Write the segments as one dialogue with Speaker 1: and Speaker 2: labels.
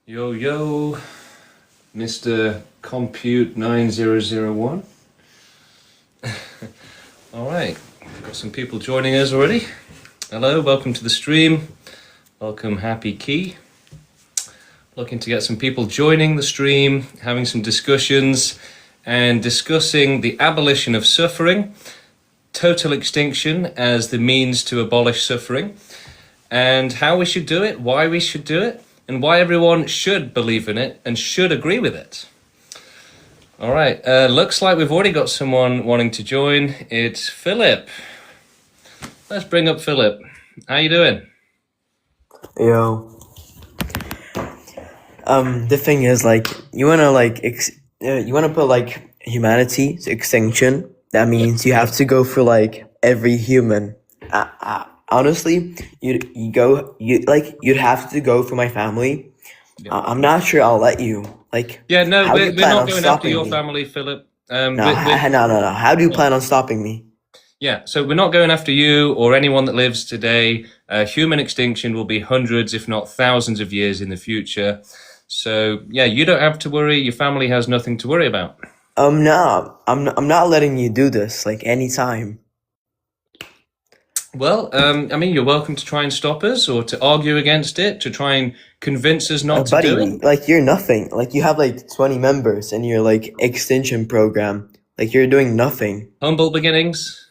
Speaker 1: Yo, yo, Mr. Compute 9001. All right, got some people joining us already. Hello, welcome to the stream. Welcome, Happy Key. Looking to get some people joining the stream, having some discussions and discussing the abolition of suffering, total extinction as the means to abolish suffering, and how we should do it, why we should do it, and why everyone should believe in it and should agree with it. All right, looks like we've already got someone wanting to join. It's Philip. Let's bring up Philip. How you doing?
Speaker 2: Yo. The thing is, like, you wanna put like humanity's extinction. That means you have to go for like every human. Honestly, you'd have to go for my family.
Speaker 1: Yeah.
Speaker 2: I'm not sure I'll let you. Like,
Speaker 1: Yeah, no,
Speaker 2: how do
Speaker 1: we're
Speaker 2: you plan
Speaker 1: not
Speaker 2: on
Speaker 1: going after
Speaker 2: stopping
Speaker 1: your
Speaker 2: me?
Speaker 1: family, Philip.
Speaker 2: No. How do you plan on stopping me?
Speaker 1: Yeah, so we're not going after you or anyone that lives today. Human extinction will be hundreds, if not thousands of years in the future. So, yeah, you don't have to worry. Your family has nothing to worry about.
Speaker 2: No, I'm not letting you do this, like, anytime.
Speaker 1: Well, I mean, you're welcome to try and stop us or to argue against it, to try and convince us not to do
Speaker 2: Buddy,
Speaker 1: it.
Speaker 2: like, you're nothing. Like, you have like 20 members in your like extension program. Like, you're doing nothing.
Speaker 1: Humble beginnings.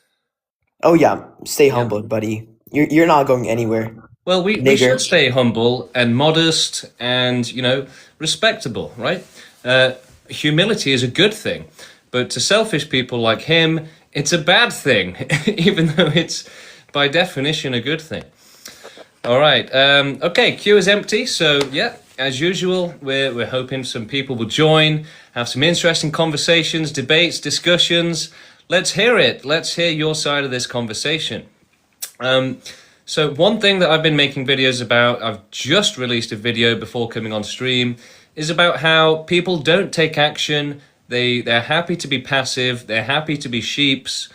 Speaker 2: Oh yeah, stay
Speaker 1: Yeah.
Speaker 2: humble, buddy. You're not going anywhere.
Speaker 1: Well, we
Speaker 2: Nigger.
Speaker 1: should stay humble and modest and, respectable, right? Humility is a good thing, but to selfish people like him, it's a bad thing, even though it's by definition a good thing. All right. Okay, queue is empty, so yeah, as usual, we're hoping some people will join, have some interesting conversations, debates, discussions. Let's hear it. Let's hear your side of this conversation. So one thing that I've been making videos about, I've just released a video before coming on stream, is about how people don't take action. They're happy to be passive. They're happy to be sheeps.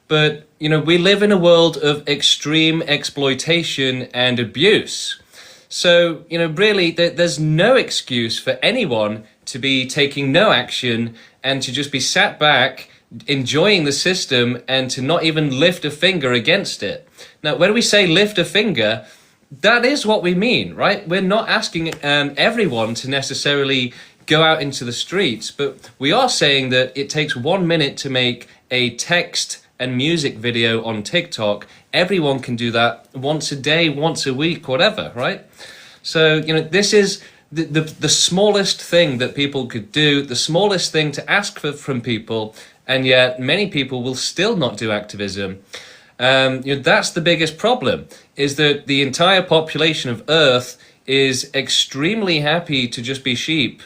Speaker 1: But, we live in a world of extreme exploitation and abuse. So, really, there's no excuse for anyone to be taking no action and to just be sat back enjoying the system and to not even lift a finger against it. Now, when we say lift a finger, that is what we mean, right? We're not asking everyone to necessarily go out into the streets, but we are saying that it takes 1 minute to make a text and music video on TikTok. Everyone can do that once a day, once a week, whatever, right? So, this is the smallest thing that people could do, the smallest thing to ask for from people, and yet many people will still not do activism. That's the biggest problem, is that the entire population of Earth is extremely happy to just be sheep,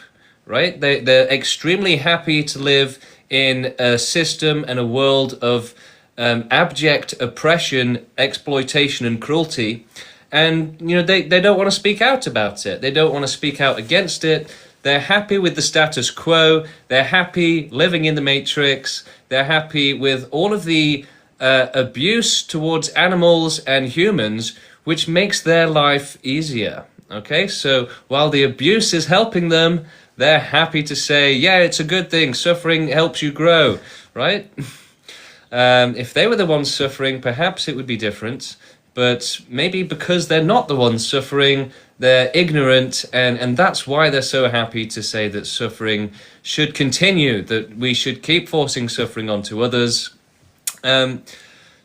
Speaker 1: right? They're extremely happy to live in a system and a world of abject oppression, exploitation, and cruelty. And, they don't want to speak out about it. They don't want to speak out against it. They're happy with the status quo. They're happy living in the matrix. They're happy with all of the abuse towards animals and humans, which makes their life easier. Okay, so while the abuse is helping them, they're happy to say, yeah, it's a good thing. Suffering helps you grow, right? If they were the ones suffering, perhaps it would be different. But maybe because they're not the ones suffering, they're ignorant, and that's why they're so happy to say that suffering should continue, that we should keep forcing suffering onto others.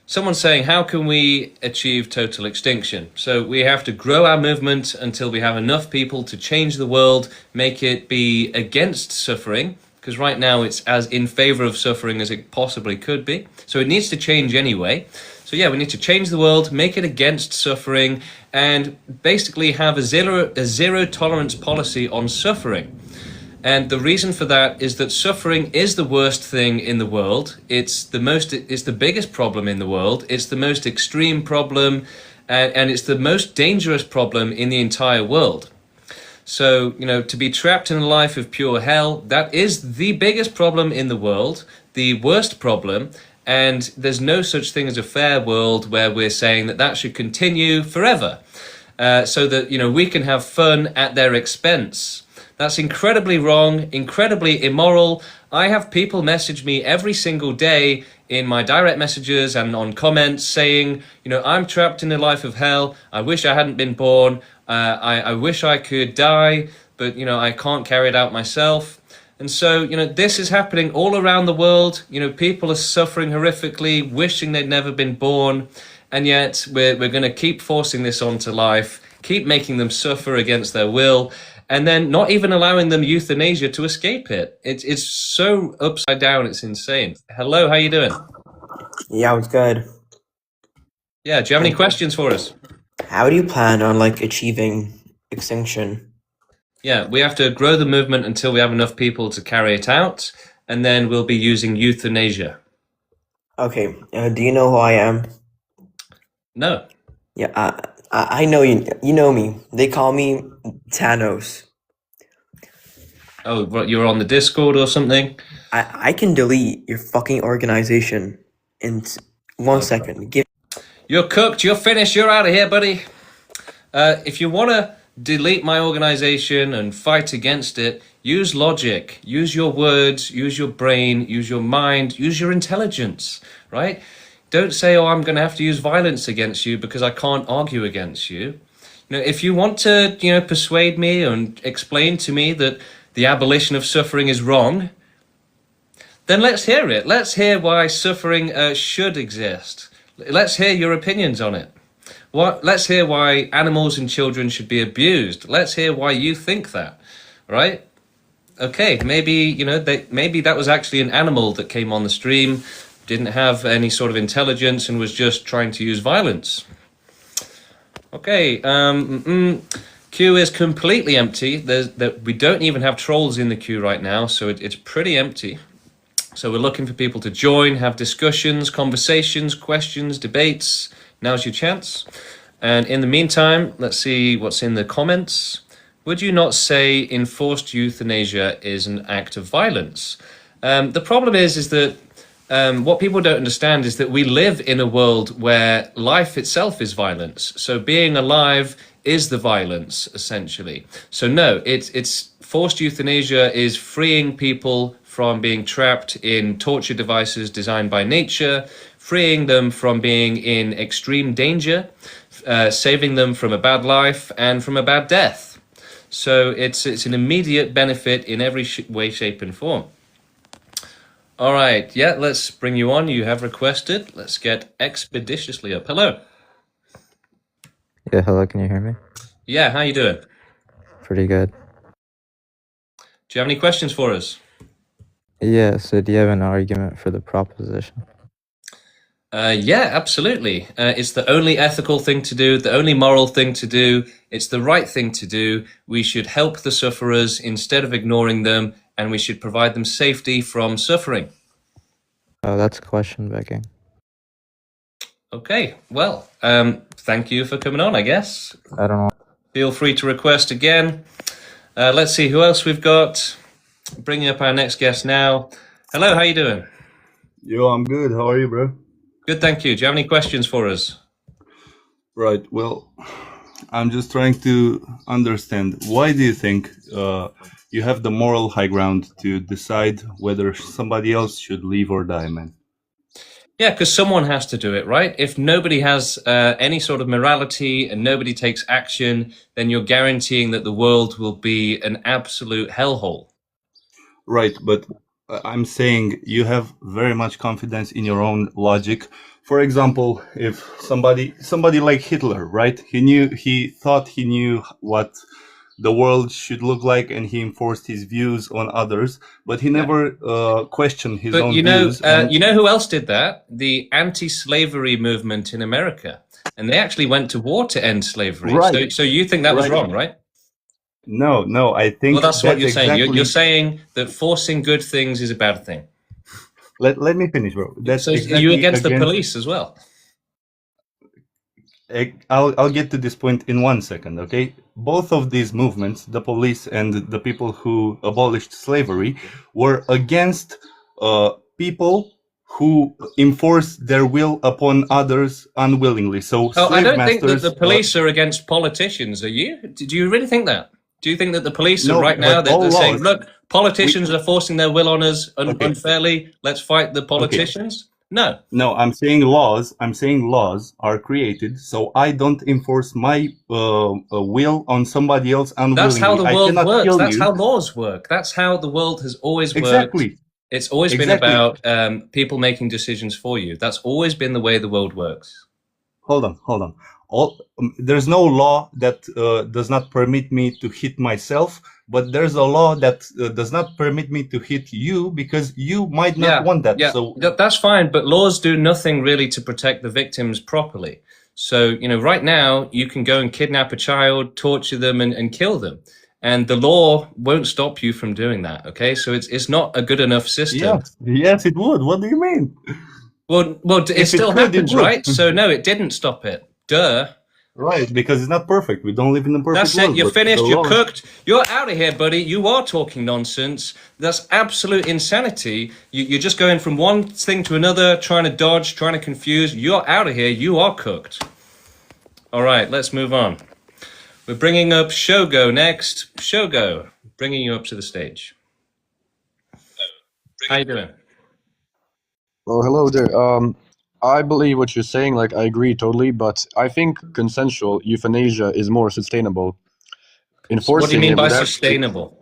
Speaker 1: Someone's saying, how can we achieve total extinction? So we have to grow our movement until we have enough people to change the world, make it be against suffering, because right now it's as in favor of suffering as it possibly could be. So it needs to change anyway. So yeah, we need to change the world, make it against suffering, and basically have a zero tolerance policy on suffering. And the reason for that is that suffering is the worst thing in the world. It's the biggest problem in the world. It's the most extreme problem, and it's the most dangerous problem in the entire world. So, to be trapped in a life of pure hell, that is the biggest problem in the world, the worst problem. And there's no such thing as a fair world where we're saying that should continue forever. so that we can have fun at their expense. That's incredibly wrong, incredibly immoral. I have people message me every single day in my direct messages and on comments saying, I'm trapped in a life of hell. I wish I hadn't been born. I wish I could die, but I can't carry it out myself. And so, this is happening all around the world. People are suffering horrifically, wishing they'd never been born. And yet we're going to keep forcing this onto life, keep making them suffer against their will, and then not even allowing them euthanasia to escape it. It's so upside down, it's insane. Hello, how you doing?
Speaker 2: Yeah, it's good.
Speaker 1: Yeah, do you have any questions for us?
Speaker 2: How do you plan on like achieving extinction?
Speaker 1: Yeah, we have to grow the movement until we have enough people to carry it out, and then we'll be using euthanasia.
Speaker 2: Okay, do you know who I am?
Speaker 1: No.
Speaker 2: Yeah, I know you. You know me. They call me Thanos.
Speaker 1: Oh, what, you're on the Discord or something?
Speaker 2: I can delete your fucking organization in 1 second.
Speaker 1: You're cooked, you're finished, you're out of here, buddy. If you want to delete my organization and fight against it, use logic, use your words, use your brain, use your mind, use your intelligence, right? Don't say, oh, I'm going to have to use violence against you because I can't argue against you. If you want to, persuade me and explain to me that the abolition of suffering is wrong, then let's hear it. Let's hear why suffering should exist. Let's hear your opinions on it. Let's hear why animals and children should be abused. Let's hear why you think that, right? Okay, maybe, maybe that was actually an animal that came on the stream, didn't have any sort of intelligence and was just trying to use violence. Okay, queue is completely empty. We don't even have trolls in the queue right now, so it's pretty empty. So we're looking for people to join, have discussions, conversations, questions, debates. Now's your chance. And in the meantime, let's see what's in the comments. Would you not say enforced euthanasia is an act of violence? The problem is that what people don't understand is that we live in a world where life itself is violence. So being alive is the violence, essentially. So no, it's forced euthanasia is freeing people from being trapped in torture devices designed by nature, freeing them from being in extreme danger, saving them from a bad life and from a bad death. So it's an immediate benefit in every way, shape, and form. All right, yeah, let's bring you on. You have requested. Let's get expeditiously up. Hello.
Speaker 3: Yeah, hello, can you hear me?
Speaker 1: Yeah, how you doing?
Speaker 3: Pretty good.
Speaker 1: Do you have any questions for us?
Speaker 3: Yeah, so do you have an argument for the proposition?
Speaker 1: Yeah, absolutely. It's the only ethical thing to do, the only moral thing to do. It's the right thing to do. We should help the sufferers instead of ignoring them, and we should provide them safety from suffering.
Speaker 3: Oh, that's question begging.
Speaker 1: Okay, well, thank you for coming on, I guess.
Speaker 3: I don't know.
Speaker 1: Feel free to request again. Let's see who else we've got. Bringing up our next guest now. Hello, how you doing?
Speaker 4: Yo, I'm good. How are you, bro?
Speaker 1: Good, thank you. Do you have any questions for us?
Speaker 4: Right. Well, I'm just trying to understand. Why do you think you have the moral high ground to decide whether somebody else should live or die, man?
Speaker 1: Yeah, because someone has to do it, right? If nobody has any sort of morality and nobody takes action, then you're guaranteeing that the world will be an absolute hellhole.
Speaker 4: Right, but I'm saying you have very much confidence in your own logic. For example, if somebody like Hitler, right? He thought he knew what the world should look like, and he enforced his views on others, but he never questioned his own views.
Speaker 1: You know who else did that? The anti-slavery movement in America, and they actually went to war to end slavery.
Speaker 4: Right.
Speaker 1: So you think that was wrong, right?
Speaker 4: No, I think
Speaker 1: well, that's what you're saying.
Speaker 4: exactly...
Speaker 1: You're saying that forcing good things is a bad thing.
Speaker 4: Let me finish, bro. That's
Speaker 1: so
Speaker 4: exactly
Speaker 1: you against the police as well?
Speaker 4: I'll get to this point in 1 second, okay? Both of these movements, the police and the people who abolished slavery, were against people who enforce their will upon others unwillingly. So
Speaker 1: Oh, I
Speaker 4: slave
Speaker 1: don't think that
Speaker 4: masters.
Speaker 1: the police are against politicians. Are you? Do you really think that? Do you think that the police are
Speaker 4: No,
Speaker 1: right now
Speaker 4: but all
Speaker 1: they're saying,
Speaker 4: laws.
Speaker 1: look, politicians are forcing their will on us
Speaker 4: Okay.
Speaker 1: unfairly. Let's fight the
Speaker 4: Okay.
Speaker 1: politicians. No.
Speaker 4: No, I'm saying laws. I'm saying laws are created, so I don't enforce my will on somebody else unwillingly.
Speaker 1: That's how the
Speaker 4: I
Speaker 1: world
Speaker 4: cannot
Speaker 1: works.
Speaker 4: kill
Speaker 1: That's
Speaker 4: you.
Speaker 1: how laws work. That's how the world has always worked.
Speaker 4: Exactly.
Speaker 1: It's always been
Speaker 4: Exactly.
Speaker 1: about people making decisions for you. That's always been the way the world works.
Speaker 4: Hold on. There's no law that does not permit me to hit myself, but there's a law that does not permit me to hit you because you might not want that.
Speaker 1: Yeah,
Speaker 4: So
Speaker 1: that's fine. But laws do nothing really to protect the victims properly. So, right now you can go and kidnap a child, torture them and kill them. And the law won't stop you from doing that. Okay. So it's not a good enough system.
Speaker 4: yes, it would. What do you mean?
Speaker 1: Well, it
Speaker 4: If it
Speaker 1: still
Speaker 4: could, it
Speaker 1: happens,
Speaker 4: would.
Speaker 1: right? So no, it didn't stop it. Duh.
Speaker 4: Right, because it's not perfect. We don't live in a perfect
Speaker 1: That's
Speaker 4: world.
Speaker 1: it. You're
Speaker 4: but
Speaker 1: finished.
Speaker 4: the
Speaker 1: You're
Speaker 4: laws-
Speaker 1: cooked. You're out of here, buddy. You are talking nonsense. That's absolute insanity. You're just going from one thing to another, trying to dodge, trying to confuse. You're out of here. You are cooked. All right, let's move on. We're bringing up Shogo next. Shogo, bringing you up to the stage. How you doing?
Speaker 5: Well, hello there. I believe what you're saying, like, I agree totally, but I think consensual euthanasia is more sustainable. Enforcing
Speaker 1: What do you mean
Speaker 5: it
Speaker 1: by
Speaker 5: would actually-
Speaker 1: sustainable?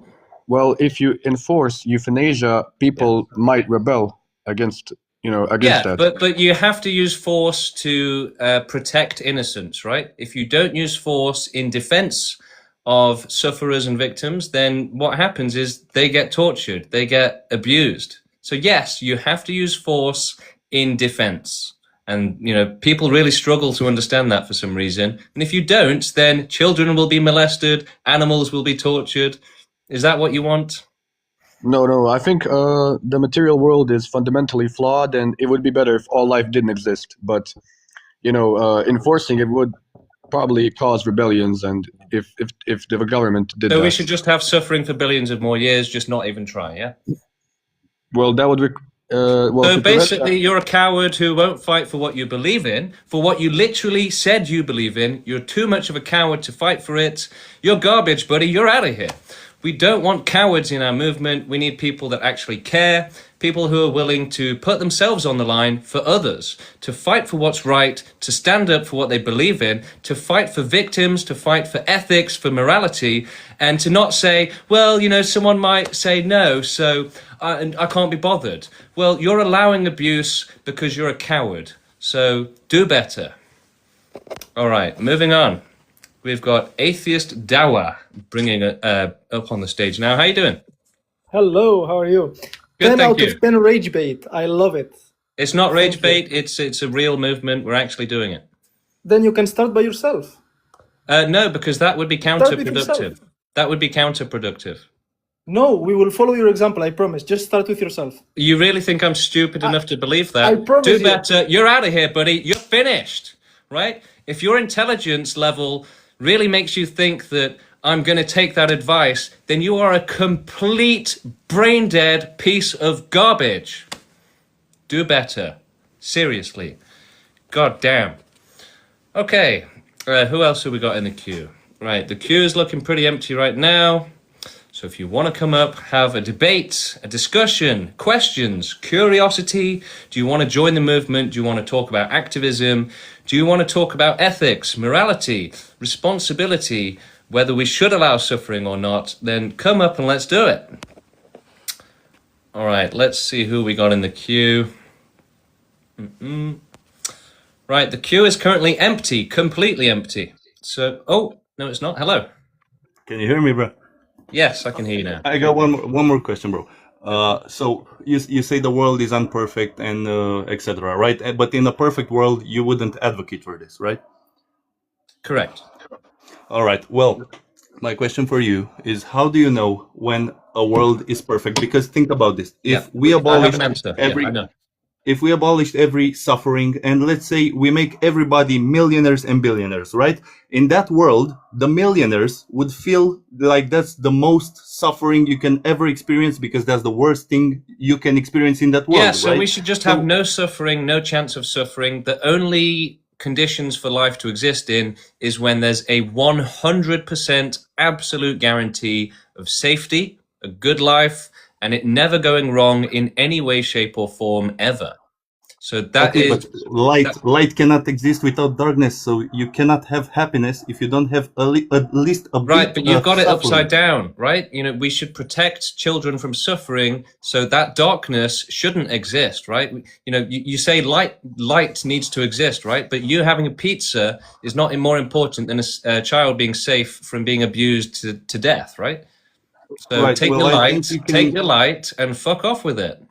Speaker 5: Well, if you enforce euthanasia, people might rebel against that.
Speaker 1: but you have to use force to protect innocence, right? If you don't use force in defense of sufferers and victims, then what happens is they get tortured, they get abused. So yes, you have to use force in defense. And, people really struggle to understand that for some reason. And if you don't, then children will be molested, animals will be tortured. Is that what you want?
Speaker 5: No, I think the material world is fundamentally flawed, and it would be better if all life didn't exist. But, enforcing it would probably cause rebellions, and if the government did
Speaker 1: So
Speaker 5: that.
Speaker 1: we should just have suffering for billions of more years, just not even try, yeah?
Speaker 5: Well, that would...
Speaker 1: So
Speaker 5: to prevent
Speaker 1: basically,
Speaker 5: that-
Speaker 1: you're a coward who won't fight for what you believe in, for what you literally said you believe in. You're too much of a coward to fight for it. You're garbage, buddy. You're out of here. We don't want cowards in our movement. We need people that actually care, people who are willing to put themselves on the line for others, to fight for what's right, to stand up for what they believe in, to fight for victims, to fight for ethics, for morality, and to not say, well, someone might say no, so I can't be bothered. Well, you're allowing abuse because you're a coward. So do better. All right, moving on. We've got Atheist Dawa bringing up on the stage now. How you doing?
Speaker 6: Hello, how are you?
Speaker 1: Good,
Speaker 6: 10
Speaker 1: thank
Speaker 6: out
Speaker 1: you.
Speaker 6: of 10 rage bait. I love it.
Speaker 1: It's not rage
Speaker 6: Thank
Speaker 1: bait. It's a real movement. We're actually doing it.
Speaker 6: Then you can start by yourself.
Speaker 1: No, because that would be
Speaker 6: Start with
Speaker 1: counterproductive.
Speaker 6: yourself.
Speaker 1: That would be counterproductive.
Speaker 6: No, we will follow your example, I promise. Just start with yourself.
Speaker 1: You really think I'm stupid enough to believe that?
Speaker 6: I promise
Speaker 1: Do
Speaker 6: you.
Speaker 1: better. You're out of here, buddy. You're finished, right? If your intelligence level really makes you think that I'm going to take that advice, then you are a complete brain dead piece of garbage. Do better. Seriously. God damn. Okay. Who else have we got in the queue? Right. The queue is looking pretty empty right now. So if you want to come up, have a debate, a discussion, questions, curiosity, do you want to join the movement? Do you want to talk about activism? Do you want to talk about ethics, morality, responsibility, whether we should allow suffering or not? Then come up and let's do it. All right, let's see who we got in the queue. Right, the queue is currently empty, completely empty. So, oh, no, it's not. Hello.
Speaker 4: Can you hear me, bro?
Speaker 1: Yes, I can hear you now.
Speaker 4: I got one more question, bro. So you say the world is imperfect and etc. Right? But in a perfect world, you wouldn't advocate for this, right?
Speaker 1: Correct.
Speaker 4: All right. Well, my question for you is: how do you know when a world is perfect? Because think about this: if we
Speaker 1: I have
Speaker 4: abolish
Speaker 1: an answer.
Speaker 4: every
Speaker 1: Yeah, I know.
Speaker 4: if we abolished every suffering, and let's say we make everybody millionaires and billionaires, right? In that world, the millionaires would feel like that's the most suffering you can ever experience, because that's the worst thing you can experience in that world.
Speaker 1: Yeah, so
Speaker 4: right?
Speaker 1: we should just have no suffering, no chance of suffering. The only conditions for life to exist in is when there's a 100% absolute guarantee of safety, a good life, and it never going wrong in any way, shape, or form ever. So that
Speaker 4: Okay,
Speaker 1: is
Speaker 4: but light cannot exist without darkness. So you cannot have happiness if you don't have at least a
Speaker 1: right,
Speaker 4: bit
Speaker 1: but you've got it
Speaker 4: suffering.
Speaker 1: upside down, right? You know, we should protect children from suffering, so that darkness shouldn't exist, right? You know, you say light needs to exist, right? But you having a pizza is not more important than a child being safe from being abused to death, right? So
Speaker 4: Right.
Speaker 1: take
Speaker 4: Well,
Speaker 1: your
Speaker 4: I
Speaker 1: light,
Speaker 4: think you can.
Speaker 1: take your light, and fuck off with it.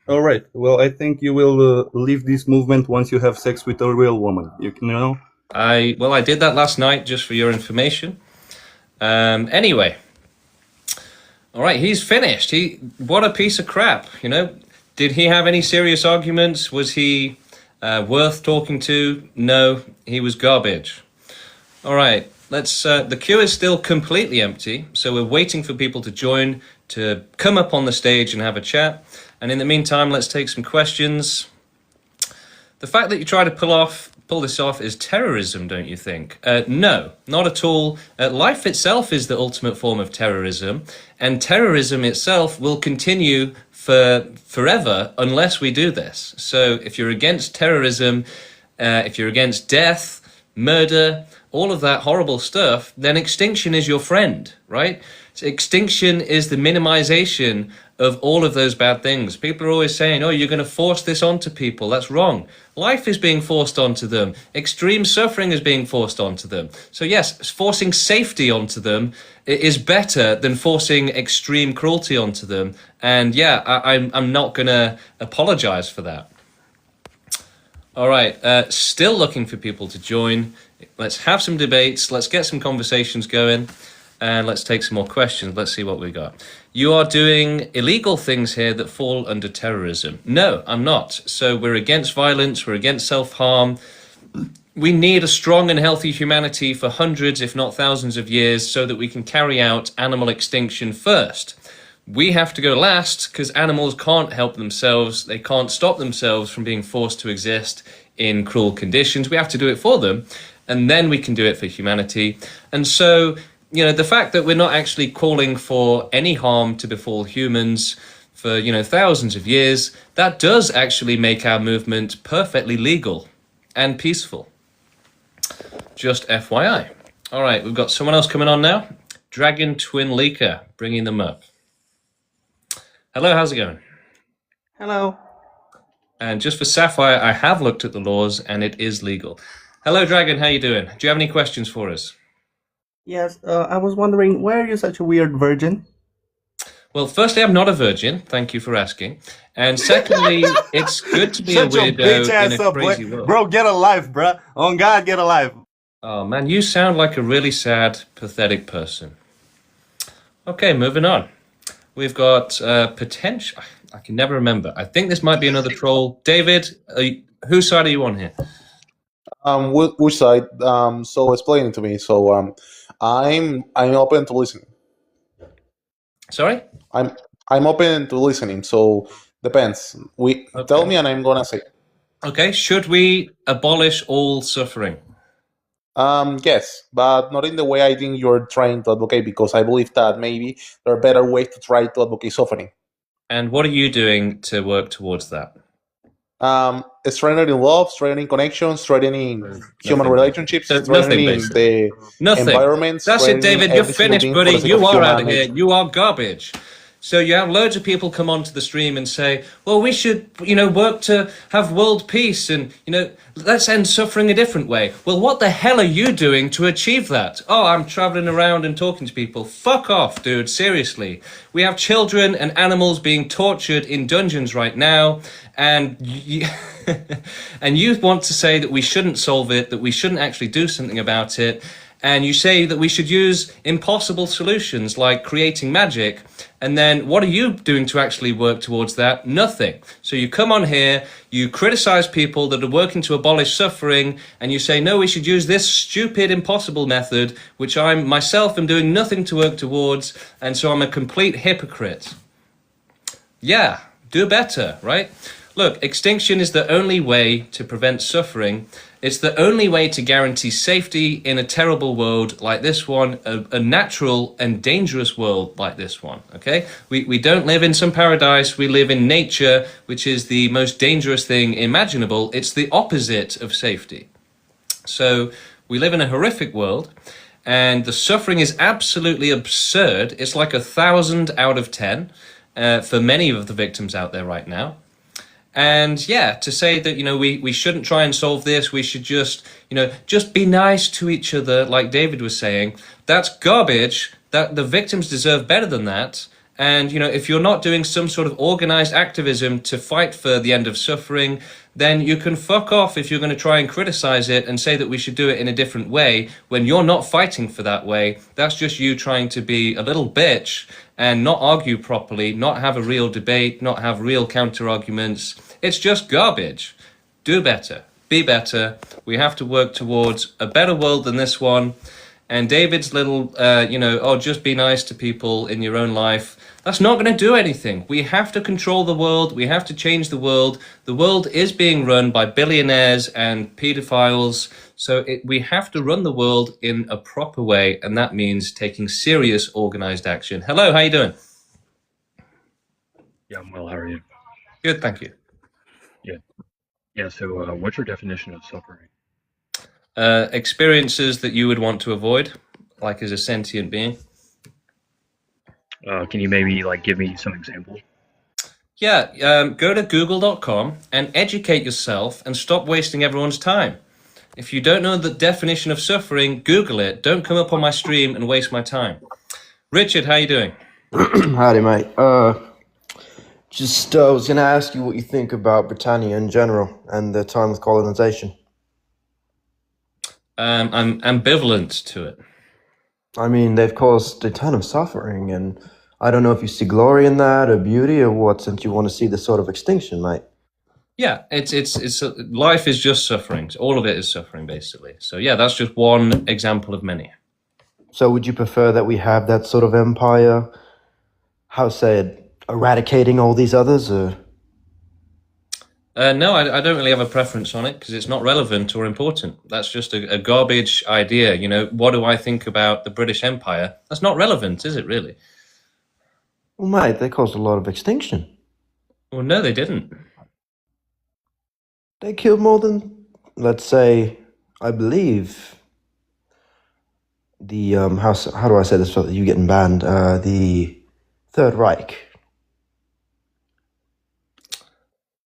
Speaker 4: All right. Well, I think you will leave this movement once you have sex with a real woman. You know.
Speaker 1: I did that last night, just for your information. Anyway, all right, he's finished. What a piece of crap. You know, did he have any serious arguments? Was he worth talking to? No, he was garbage. All right, let's. The queue is still completely empty, so we're waiting for people to join, to come up on the stage and have a chat. And in the meantime, let's take some questions. The fact that you try to pull this off is terrorism, don't you think? No, not at all. Life itself is the ultimate form of terrorism, and terrorism itself will continue forever unless we do this. So if you're against terrorism, if you're against death, murder, all of that horrible stuff, then extinction is your friend, right? So extinction is the minimization of all of those bad things. People are always saying, oh, you're going to force this onto people. That's wrong. Life is being forced onto them. Extreme suffering is being forced onto them. So yes, forcing safety onto them is better than forcing extreme cruelty onto them. And yeah, I'm not going to apologize for that. All right, still looking for people to join. Let's have some debates. Let's get some conversations going. And let's take some more questions. Let's see what we got. You are doing illegal things here that fall under terrorism. No, I'm not. So we're against violence. We're against self-harm. We need a strong and healthy humanity for hundreds, if not thousands of years, so that we can carry out animal extinction first. We have to go last because animals can't help themselves. They can't stop themselves from being forced to exist in cruel conditions. We have to do it for them, and then we can do it for humanity. And so, you know, the fact that we're not actually calling for any harm to befall humans for, you know, thousands of years, that does actually make our movement perfectly legal and peaceful. Just FYI. All right, we've got someone else coming on now. Dragon Twin Leaker, bringing them up. Hello, how's it going?
Speaker 7: Hello.
Speaker 1: And just for Sapphire, I have looked at the laws and it is legal. Hello, Dragon, how you doing? Do you have any questions for us?
Speaker 7: Yes, I was wondering, why are you such a weird virgin?
Speaker 1: Well, firstly, I'm not a virgin. Thank you for asking. And secondly, it's good to be
Speaker 4: Shut
Speaker 1: a
Speaker 4: your bitch
Speaker 1: weirdo
Speaker 4: ass
Speaker 1: in a
Speaker 4: up,
Speaker 1: crazy
Speaker 4: boy.
Speaker 1: world.
Speaker 4: Bro, get a life, bro. On God, get a life.
Speaker 1: Oh, man, you sound like a really sad, pathetic person. Okay, moving on. We've got potential. I can never remember. I think this might be another troll. David, whose side are you on here?
Speaker 8: Which side? So explain it to me. So I'm open to listening.
Speaker 1: Sorry?
Speaker 8: I'm open to listening. So depends. Tell me, and I'm gonna say.
Speaker 1: Okay. Should we abolish all suffering?
Speaker 8: Yes, but not in the way I think you're trying to advocate, because I believe that maybe there are better ways to try to advocate suffering.
Speaker 1: And what are you doing to work towards that?
Speaker 8: Strengthening love, strengthening connections, strengthening human relationships,
Speaker 1: So
Speaker 8: strengthening the environment.
Speaker 1: That's it, David. You're finished, buddy. You are out of here.
Speaker 8: humanity.
Speaker 1: You are garbage. So you have loads of people come onto the stream and say, well, we should, you know, work to have world peace and, you know, let's end suffering a different way. Well, what the hell are you doing to achieve that? Oh, I'm traveling around and talking to people. Fuck off, dude. Seriously. We have children and animals being tortured in dungeons right now. And and you want to say that we shouldn't solve it, that we shouldn't actually do something about it. and you say that we should use impossible solutions like creating magic, and then what are you doing to actually work towards that? Nothing. So you come on here, you criticize people that are working to abolish suffering, and you say, no, we should use this stupid impossible method, which I myself am doing nothing to work towards, and so I'm a complete hypocrite. Yeah, do better, right? Look, extinction is the only way to prevent suffering. It's the only way to guarantee safety in a terrible world like this one, a natural and dangerous world like this one, okay? We don't live in some paradise, we live in nature, which is the most dangerous thing imaginable. It's the opposite of safety. So we live in a horrific world, and the suffering is absolutely absurd. It's like 1,000 out of 10 for many of the victims out there right now. And yeah, to say that, we shouldn't try and solve this, we should just be nice to each other, like David was saying, that's garbage. That the victims deserve better than that. And, if you're not doing some sort of organized activism to fight for the end of suffering, then you can fuck off if you're going to try and criticize it and say that we should do it in a different way when you're not fighting for that way. That's just you trying to be a little bitch and not argue properly, not have a real debate, not have real counter arguments. It's just garbage. Do better. Be better. We have to work towards a better world than this one. And David's little, just be nice to people in your own life. That's not going to do anything. We have to control the world. We have to change the world. The world is being run by billionaires and pedophiles. So we have to run the world in a proper way. And that means taking serious organized action. Hello, how you doing?
Speaker 9: Yeah, I'm well. How are you?
Speaker 1: Good, thank you.
Speaker 9: Yeah. So, what's your definition of suffering?
Speaker 1: Experiences that you would want to avoid, like as a sentient being.
Speaker 9: Can you maybe give me some examples?
Speaker 1: Yeah, go to google.com and educate yourself and stop wasting everyone's time. If you don't know the definition of suffering, Google it. Don't come up on my stream and waste my time. Richard, how you doing?
Speaker 2: Howdy, mate. I was gonna ask you what you think about Britannia in general and their time with colonization.
Speaker 1: I'm ambivalent to it.
Speaker 2: I mean, they've caused a ton of suffering, and I don't know if you see glory in that or beauty or what, since you want to see the sort of extinction, mate.
Speaker 1: Yeah, it's life is just suffering. All of it is suffering, basically. So yeah, that's just one example of many.
Speaker 2: So would you prefer that we have that sort of empire, eradicating all these others, or?
Speaker 1: No, I don't really have a preference on it because it's not relevant or important. That's just a garbage idea. What do I think about the British Empire? That's not relevant, is it really?
Speaker 2: Well, mate, they caused a lot of extinction.
Speaker 1: Well, no, they didn't.
Speaker 2: They killed more than, let's say, I believe, the, how do I say this without you getting banned? The Third Reich.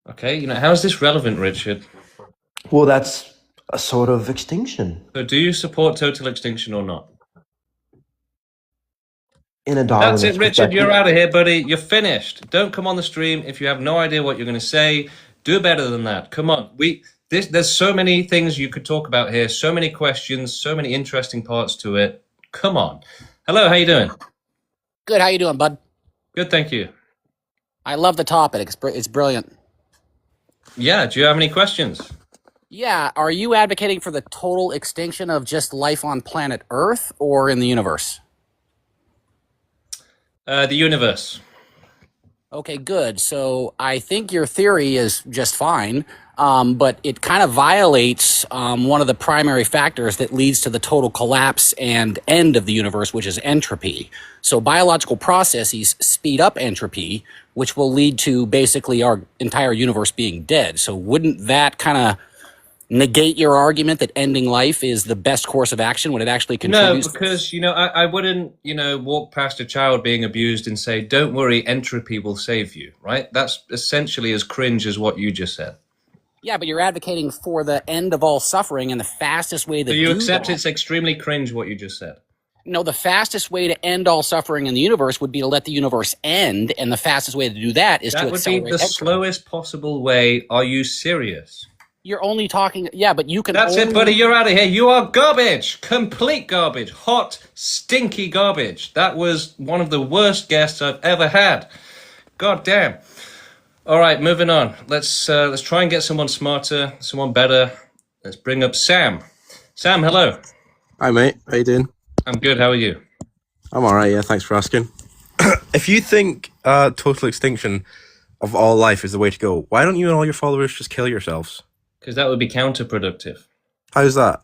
Speaker 1: Okay, how is this relevant, Richard?
Speaker 2: Well, that's a sort of extinction.
Speaker 1: So do you support total extinction or not?
Speaker 2: In a
Speaker 1: That's
Speaker 2: Darwinist
Speaker 1: it, Richard.
Speaker 2: perspective.
Speaker 1: You're out of here, buddy. You're finished. Don't come on the stream if you have no idea what you're going to say. Do better than that. Come on. There's so many things you could talk about here. So many questions. So many interesting parts to it. Come on. Hello. How you doing?
Speaker 10: Good. How you doing, bud?
Speaker 1: Good. Thank you.
Speaker 10: I love the topic. It's brilliant.
Speaker 1: Yeah. Do you have any questions?
Speaker 10: Yeah. Are you advocating for the total extinction of just life on planet Earth or in the universe?
Speaker 1: The universe.
Speaker 10: Okay, good. So I think your theory is just fine, but it kind of violates one of the primary factors that leads to the total collapse and end of the universe, which is entropy. So biological processes speed up entropy, which will lead to basically our entire universe being dead. So wouldn't that kind of negate your argument that ending life is the best course of action when it actually contributes?
Speaker 1: No, because, I wouldn't, walk past a child being abused and say, don't worry, entropy will save you, right? That's essentially as cringe as what you just said.
Speaker 10: Yeah, but you're advocating for the end of all suffering, and the fastest way to
Speaker 1: So you
Speaker 10: do
Speaker 1: accept
Speaker 10: that,
Speaker 1: it's extremely cringe what you just said?
Speaker 10: No, the fastest way to end all suffering in the universe would be to let the universe end, and the fastest way to do that is to
Speaker 1: That would be
Speaker 10: accelerate
Speaker 1: the
Speaker 10: entropy.
Speaker 1: slowest possible way. Are you serious?
Speaker 10: you're only talking. Yeah, but you can.
Speaker 1: That's
Speaker 10: only,
Speaker 1: it, buddy. You're out of here. You are garbage. Complete garbage. Hot, stinky garbage. That was one of the worst guests I've ever had. God damn. All right, moving on. Let's try and get someone smarter, someone better. Let's bring up Sam. Sam, hello.
Speaker 11: Hi, mate. How you doing?
Speaker 1: I'm good. How are you?
Speaker 11: I'm all right. Yeah, thanks for asking. If you think total extinction of all life is the way to go, why don't you and all your followers just kill yourselves?
Speaker 1: Because that would be counterproductive.
Speaker 11: How's that?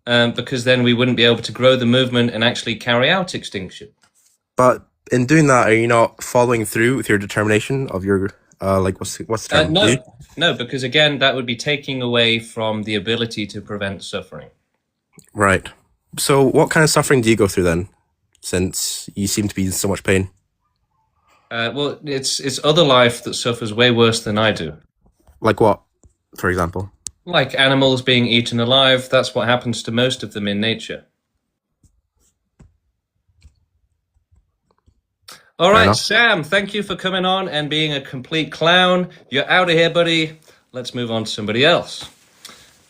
Speaker 1: Because then we wouldn't be able to grow the movement and actually carry out extinction.
Speaker 11: But in doing that, are you not following through with your determination of your what's the term?
Speaker 1: No, because again, that would be taking away from the ability to prevent suffering.
Speaker 11: Right. So, what kind of suffering do you go through then, since you seem to be in so much pain?
Speaker 1: Well, it's other life that suffers way worse than I do.
Speaker 11: Like what, for example?
Speaker 1: Like animals being eaten alive. That's what happens to most of them in nature. All right, Sam, thank you for coming on and being a complete clown. You're out of here, buddy. Let's move on to somebody else.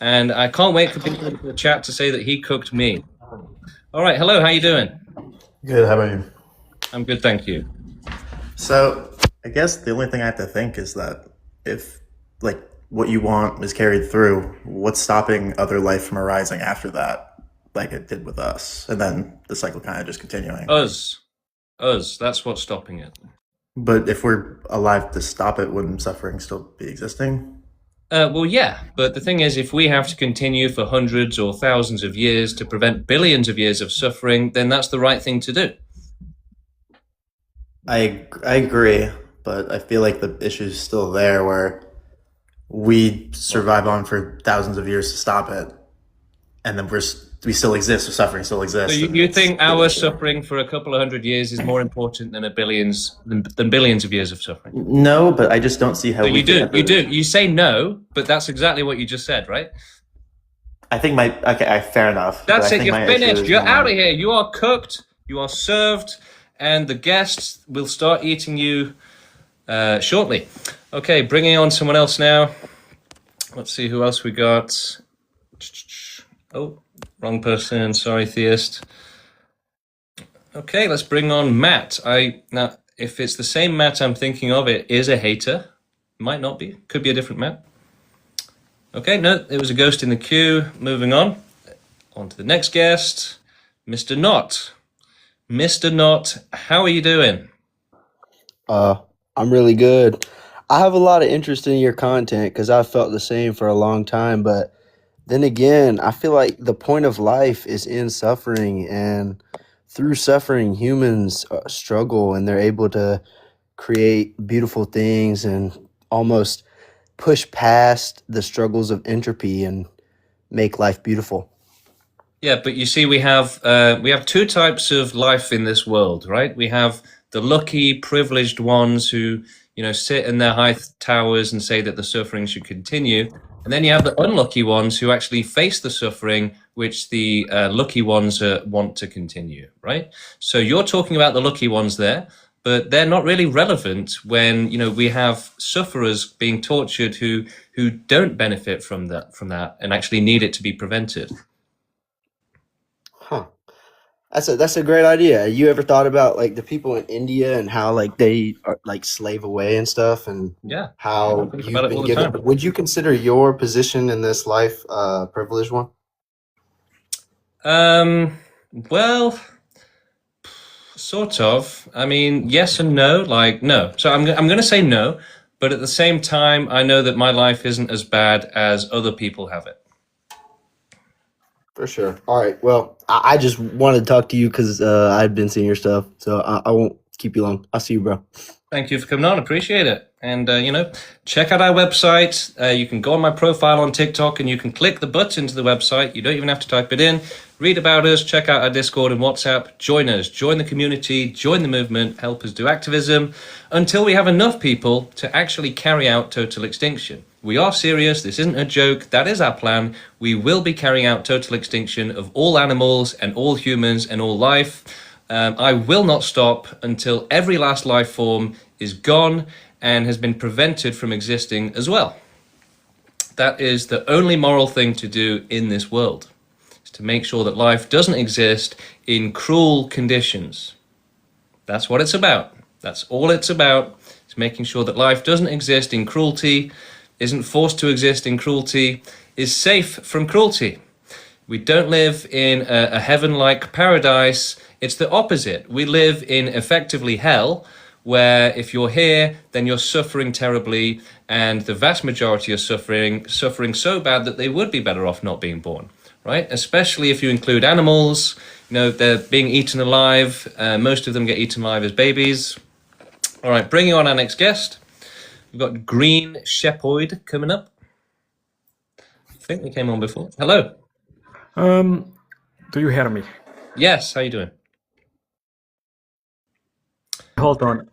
Speaker 1: And I can't wait for people in the chat to say that he cooked me. All right, hello, how you doing?
Speaker 12: Good, how about you?
Speaker 1: I'm good, thank you.
Speaker 12: So, I guess the only thing I have to think is that if, like, what you want is carried through, what's stopping other life from arising after that, like it did with us? And then the cycle kind of just continuing.
Speaker 1: Us, that's what's stopping it.
Speaker 12: But if we're alive to stop it, wouldn't suffering still be existing?
Speaker 1: Well, yeah, but the thing is, if we have to continue for hundreds or thousands of years to prevent billions of years of suffering, then that's the right thing to do.
Speaker 12: I agree, but I feel like the issue's still there where we survive on for thousands of years to stop it, and then we still exist, so suffering still exists.
Speaker 1: So you think our suffering for a couple of hundred years is more important than billions of years of suffering?
Speaker 12: No, but I just don't see how
Speaker 1: so you do. You say no, but that's exactly what you just said, right?
Speaker 12: I think fair enough.
Speaker 1: That's it. You're finished. You're out of here. You are cooked. You are served, and the guests will start eating you shortly. Okay, bringing on someone else now. Let's see who else we got. Oh, wrong person. Sorry, Theist. Okay, let's bring on Matt. Now, if it's the same Matt I'm thinking of, it is a hater. Might not be. Could be a different Matt. Okay, no, it was a ghost in the queue. Moving on. On to the next guest, Mr. Knott. Mr. Knott, how are you doing?
Speaker 13: I'm really good. I have a lot of interest in your content because I've felt the same for a long time. But then again, I feel like the point of life is in suffering. And through suffering, humans struggle and they're able to create beautiful things and almost push past the struggles of entropy and make life beautiful.
Speaker 1: Yeah, but you see, we have two types of life in this world, right? We have the lucky, privileged ones who, sit in their high towers and say that the suffering should continue. And then you have the unlucky ones who actually face the suffering, which the lucky ones want to continue, right? So you're talking about the lucky ones there, but they're not really relevant when, we have sufferers being tortured who don't benefit from that and actually need it to be prevented.
Speaker 13: Huh. That's a great idea. You ever thought about like the people in India and how like they are like slave away and stuff, and
Speaker 1: yeah,
Speaker 13: how you've been given? Would you consider your position in this life a privileged one?
Speaker 1: Well, sort of. I mean, yes and no. Like no. So I'm going to say no, but at the same time, I know that my life isn't as bad as other people have it.
Speaker 13: For sure. All right. Well, I just wanted to talk to you because I've been seeing your stuff, so I won't keep you long. I'll see you, bro.
Speaker 1: Thank you for coming on. Appreciate it. And, check out our website. You can go on my profile on TikTok and you can click the button to the website. You don't even have to type it in. Read about us. Check out our Discord and WhatsApp. Join us. Join the community. Join the movement. Help us do activism until we have enough people to actually carry out total extinction. We are serious. This isn't a joke. That is our plan. We will be carrying out total extinction of all animals and all humans and all life. I will not stop until every last life form is gone and has been prevented from existing as well. That is the only moral thing to do in this world, is to make sure that life doesn't exist in cruel conditions. That's what it's about. That's all it's about. It's making sure that life doesn't exist in cruelty, isn't forced to exist in cruelty, is safe from cruelty. We don't live in a heaven-like paradise. It's the opposite. We live in effectively hell, where if you're here, then you're suffering terribly, and the vast majority are suffering so bad that they would be better off not being born, right? Especially if you include animals. You know, they're being eaten alive. Most of them get eaten alive as babies. All right, bringing on our next guest. We've got Green Shepoid coming up. I think they came on before. Hello.
Speaker 14: Do you hear me?
Speaker 1: Yes, how you doing?
Speaker 14: Hold on.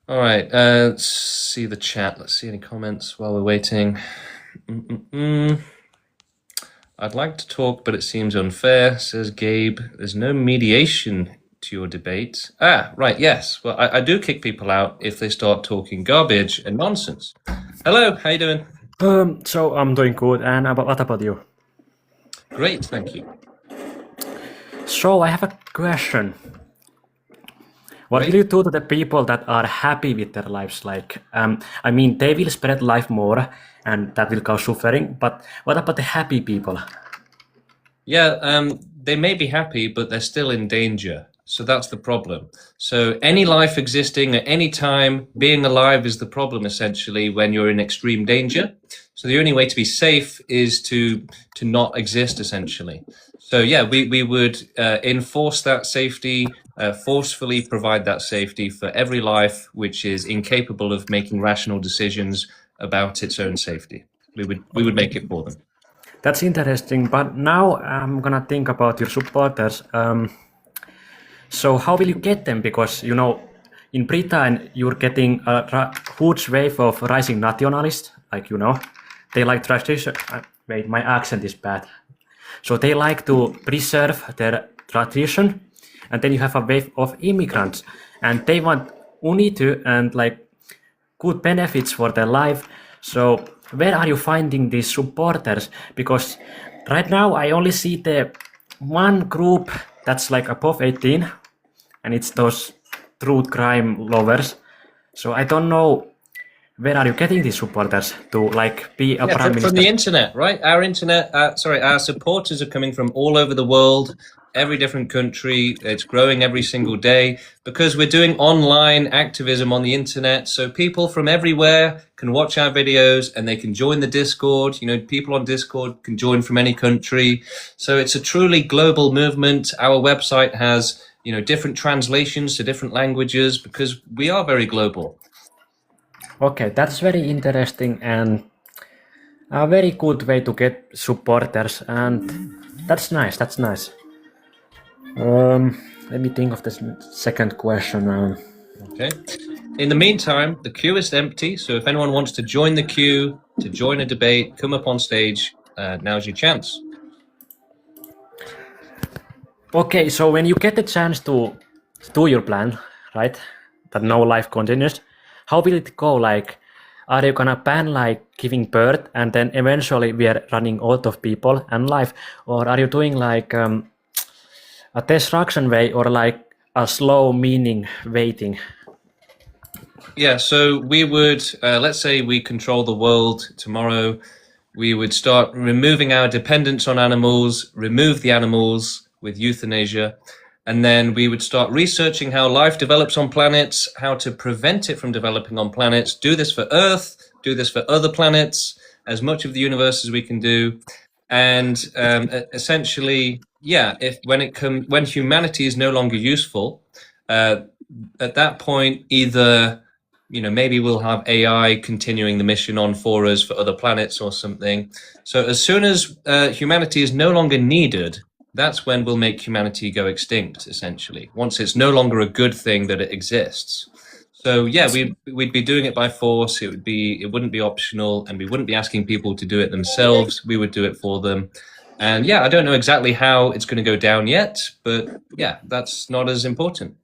Speaker 1: All right, let's see the chat. Let's see any comments while we're waiting. I'd like to talk, but it seems unfair, says Gabe. There's no mediation to your debate. Ah, right, yes. Well, I do kick people out if they start talking garbage and nonsense. Hello, how you doing?
Speaker 14: So I'm doing good, and what about you?
Speaker 1: Great, thank you.
Speaker 14: So I have a question. What will you do to the people that are happy with their lives? Like, I mean, they will spread life more, and that will cause suffering. But what about the happy people?
Speaker 1: Yeah, they may be happy, but they're still in danger. So that's the problem. So any life existing at any time, being alive is the problem, essentially, when you're in extreme danger. So the only way to be safe is to not exist, essentially. So yeah, we would enforce that safety, forcefully provide that safety for every life which is incapable of making rational decisions about its own safety. We would make it for them.
Speaker 14: That's interesting. But now I'm gonna think about your supporters. So how will you get them? Because, you know, in Britain, you're getting a huge wave of rising nationalists. Like, you know, they like tradition. Wait, my accent is bad. So they like to preserve their tradition. And then you have a wave of immigrants. And they want unity and like good benefits for their life. So where are you finding these supporters? Because right now I only see the one group that's like above 18, and it's those truth crime lovers. So I don't know, where are you getting these supporters to like be a prime minister?
Speaker 1: From the internet, right? Our supporters are coming from all over the world, every different country. It's growing every single day because we're doing online activism on the internet. So people from everywhere can watch our videos and they can join the Discord. You know, people on Discord can join from any country. So it's a truly global movement. Our website has, you know, different translations to different languages because we are very global.
Speaker 14: Okay, that's very interesting and a very good way to get supporters, and that's nice. That's nice. Let me think of this second question.
Speaker 1: Okay. In the meantime, the queue is empty. So if anyone wants to join the queue, to join a debate, come up on stage, now's your chance.
Speaker 14: Okay, so when you get the chance to do your plan, right, that no life continues, how will it go? Like, are you gonna ban like giving birth and then eventually we are running out of people and life? Or are you doing like a destruction way or like a slow meaning waiting?
Speaker 1: Yeah, so we would, let's say we control the world tomorrow. We would start removing our dependence on animals, remove the animals with euthanasia. And then we would start researching how life develops on planets, how to prevent it from developing on planets, do this for Earth, do this for other planets, as much of the universe as we can do. And essentially, yeah, when humanity is no longer useful, at that point, either, you know, maybe we'll have AI continuing the mission on for us for other planets or something. So as soon as humanity is no longer needed, that's when we'll make humanity go extinct, essentially, once it's no longer a good thing that it exists. So yeah, we'd be doing it by force. It wouldn't be optional, and we wouldn't be asking people to do it themselves. We would do it for them. And yeah, I don't know exactly how it's going to go down yet, but yeah, that's not as important.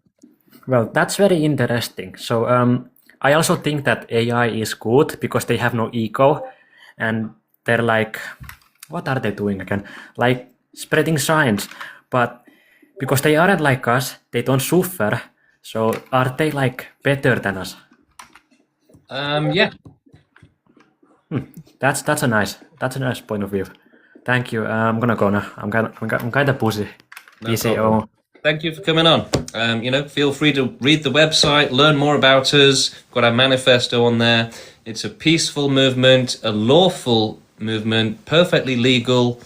Speaker 14: Well, that's very interesting. So I also think that AI is good because they have no ego, and they're like, what are they doing again? Like spreading science, but because they aren't like us, they don't suffer. So are they like better than us?
Speaker 1: Yeah.
Speaker 14: That's a nice point of view. Thank you. I'm gonna go now. I'm kind of busy.
Speaker 1: No
Speaker 14: Busy.
Speaker 1: problem. Thank you for coming on. Feel free to read the website, learn more about us. Got our manifesto on there. It's a peaceful movement, a lawful movement, perfectly legal.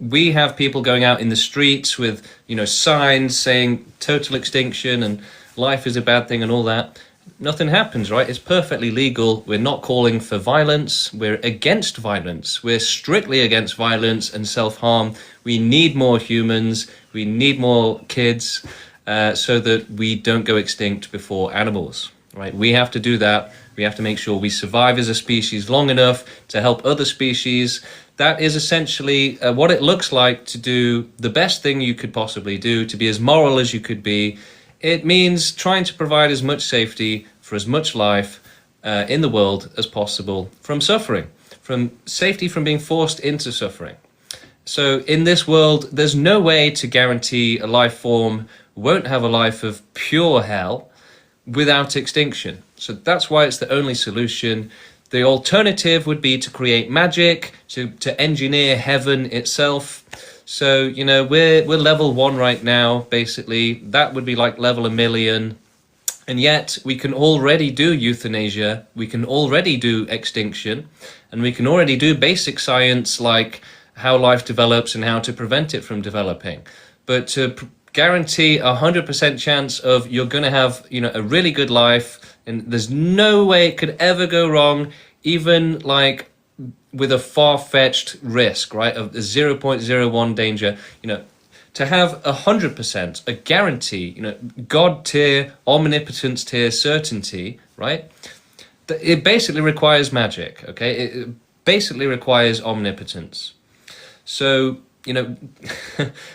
Speaker 1: We have people going out in the streets with, signs saying total extinction and life is a bad thing and all that. Nothing happens, right? It's perfectly legal. We're not calling for violence. We're against violence. We're strictly against violence and self-harm. We need more humans. We need more kids so that we don't go extinct before animals, right? We have to do that. We have to make sure we survive as a species long enough to help other species. That is essentially what it looks like to do the best thing you could possibly do, to be as moral as you could be. It means trying to provide as much safety for as much life in the world as possible from suffering, from safety from being forced into suffering. So in this world, there's no way to guarantee a life form won't have a life of pure hell without extinction. So that's why it's the only solution. The alternative would be to create magic, to engineer heaven itself. So, we're level 1 right now, basically. That would be like level 1,000,000. And yet we can already do euthanasia. We can already do extinction. And we can already do basic science like how life develops and how to prevent it from developing. But to guarantee 100% chance of you're going to have, a really good life, and there's no way it could ever go wrong, even like with a far-fetched risk, right, of 0.01 danger, to have 100%, a guarantee, God tier, omnipotence tier certainty, right? It basically requires magic, okay? It basically requires omnipotence. So,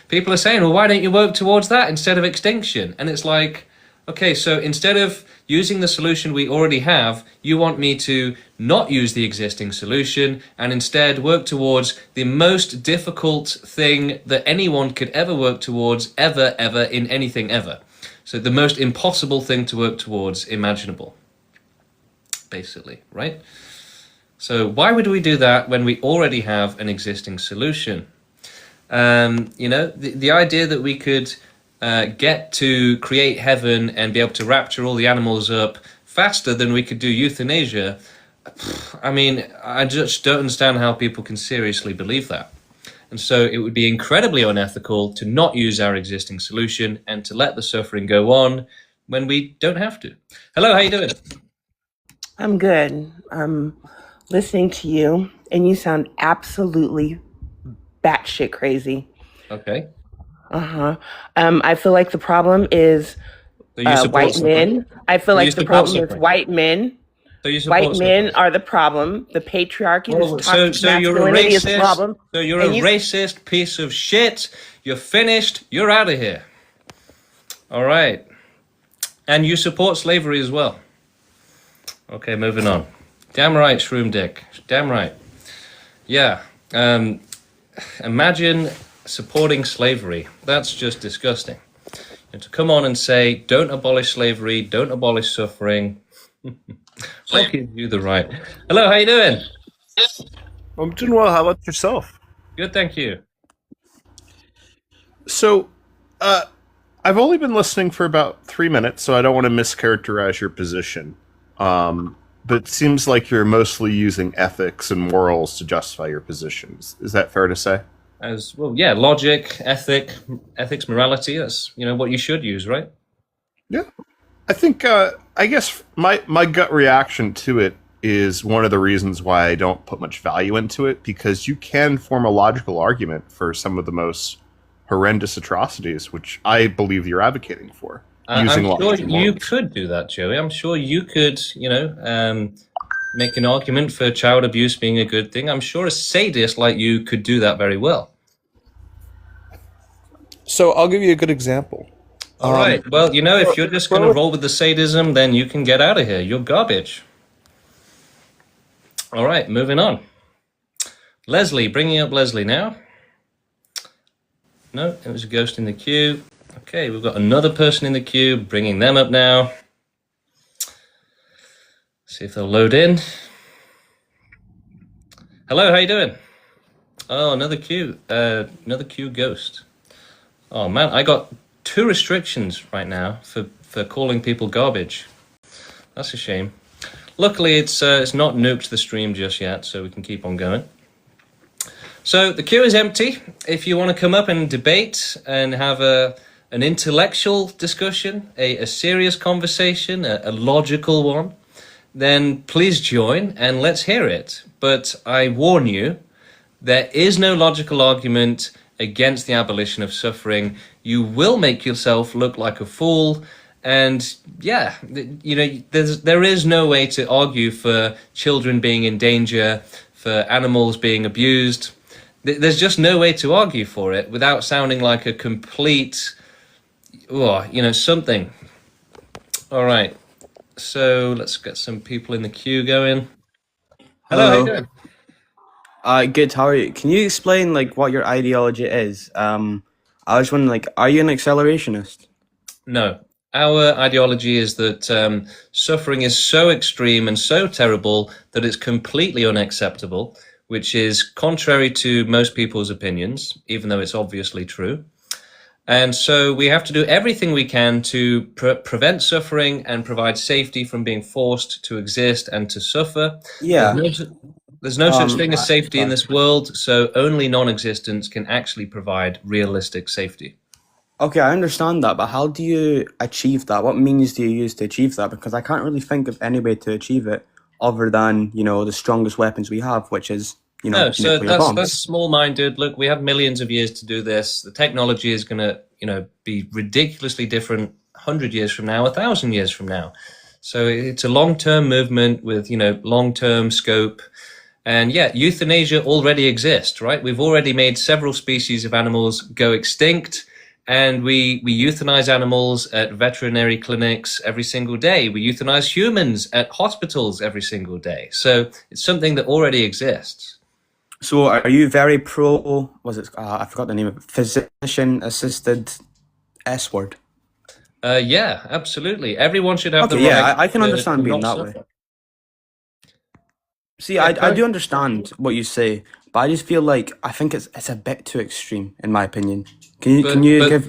Speaker 1: people are saying, well, why don't you work towards that instead of extinction? And it's like, okay, so instead of using the solution we already have, you want me to not use the existing solution and instead work towards the most difficult thing that anyone could ever work towards, ever, in anything ever. So the most impossible thing to work towards imaginable, basically, right? So why would we do that when we already have an existing solution? The idea that we could get to create heaven and be able to rapture all the animals up faster than we could do euthanasia, I just don't understand how people can seriously believe that. And so it would be incredibly unethical to not use our existing solution and to let the suffering go on when we don't have to. Hello, how you doing?
Speaker 15: I'm good. I'm listening to you, and you sound absolutely batshit crazy.
Speaker 1: Okay.
Speaker 15: I feel like the problem is white men. I feel like the problem is white men. White men are the problem. The patriarchy, this toxic masculinity is the problem.
Speaker 1: So you're a racist piece of shit. You're finished. You're out of here. All right. And you support slavery as well. Okay, moving on. Damn right, Shroom Dick. Damn right. Yeah. Imagine supporting slavery. That's just disgusting. And to come on and say, don't abolish slavery, don't abolish suffering. What gives you the right? Hello, how you doing?
Speaker 16: I'm doing well. How about yourself?
Speaker 1: Good, thank you.
Speaker 16: So, I've only been listening for about 3 minutes, so I don't want to mischaracterize your position. But it seems like you're mostly using ethics and morals to justify your positions. Is that fair to say?
Speaker 1: As well, yeah, logic, ethics, morality, that's, what you should use, right?
Speaker 16: Yeah. I think, I guess my gut reaction to it is one of the reasons why I don't put much value into it, because you can form a logical argument for some of the most horrendous atrocities, which I believe you're advocating for.
Speaker 1: I'm sure you could do that, Joey. I'm sure you could, make an argument for child abuse being a good thing. I'm sure a sadist like you could do that very well.
Speaker 16: So I'll give you a good example.
Speaker 1: All right. Well, you know, if you're just going to roll with the sadism, then you can get out of here. You're garbage. All right, moving on. Leslie, bringing up Leslie now. No, it was a ghost in the queue. Okay, we've got another person in the queue, bringing them up now. See if they'll load in. Hello, how you doing? Oh, another queue ghost. Oh man, I got 2 restrictions right now for calling people garbage. That's a shame. Luckily, it's not nuked the stream just yet, so we can keep on going. So the queue is empty. If you want to come up and debate and have an intellectual discussion, a serious conversation, a logical one, then please join and let's hear it. But I warn you, there is no logical argument against the abolition of suffering. You will make yourself look like a fool. And yeah, you know, there is no way to argue for children being in danger, for animals being abused. There's just no way to argue for it without sounding like a complete, something. All right, so let's get some people in the queue going. Hello, how you doing?
Speaker 17: Good. How are you? Can you explain what your ideology is? I was wondering, are you an accelerationist?
Speaker 1: No. Our ideology is that suffering is so extreme and so terrible that it's completely unacceptable, which is contrary to most people's opinions, even though it's obviously true. And so we have to do everything we can to prevent suffering and provide safety from being forced to exist and to suffer.
Speaker 17: Yeah.
Speaker 1: There's no such thing as safety in this world, so only non-existence can actually provide realistic safety.
Speaker 17: Okay, I understand that, but how do you achieve that? What means do you use to achieve that? Because I can't really think of any way to achieve it other than, the strongest weapons we have, which is,
Speaker 1: No, so
Speaker 17: nuclear bombs.
Speaker 1: that's small-minded. Look, we have millions of years to do this. The technology is going to, be ridiculously different 100 years from now, 1,000 years from now. So it's a long-term movement with, long-term scope. And yeah, euthanasia already exists, right? We've already made several species of animals go extinct. And we euthanize animals at veterinary clinics every single day. We euthanize humans at hospitals every single day. So it's something that already exists.
Speaker 17: So are you very pro, I forgot the name of it, physician-assisted S-word?
Speaker 1: Yeah, absolutely. Everyone should have the right.
Speaker 17: Yeah, I can understand being that way. See, I do understand what you say, but I just feel like I think it's a bit too extreme, in my opinion. Can you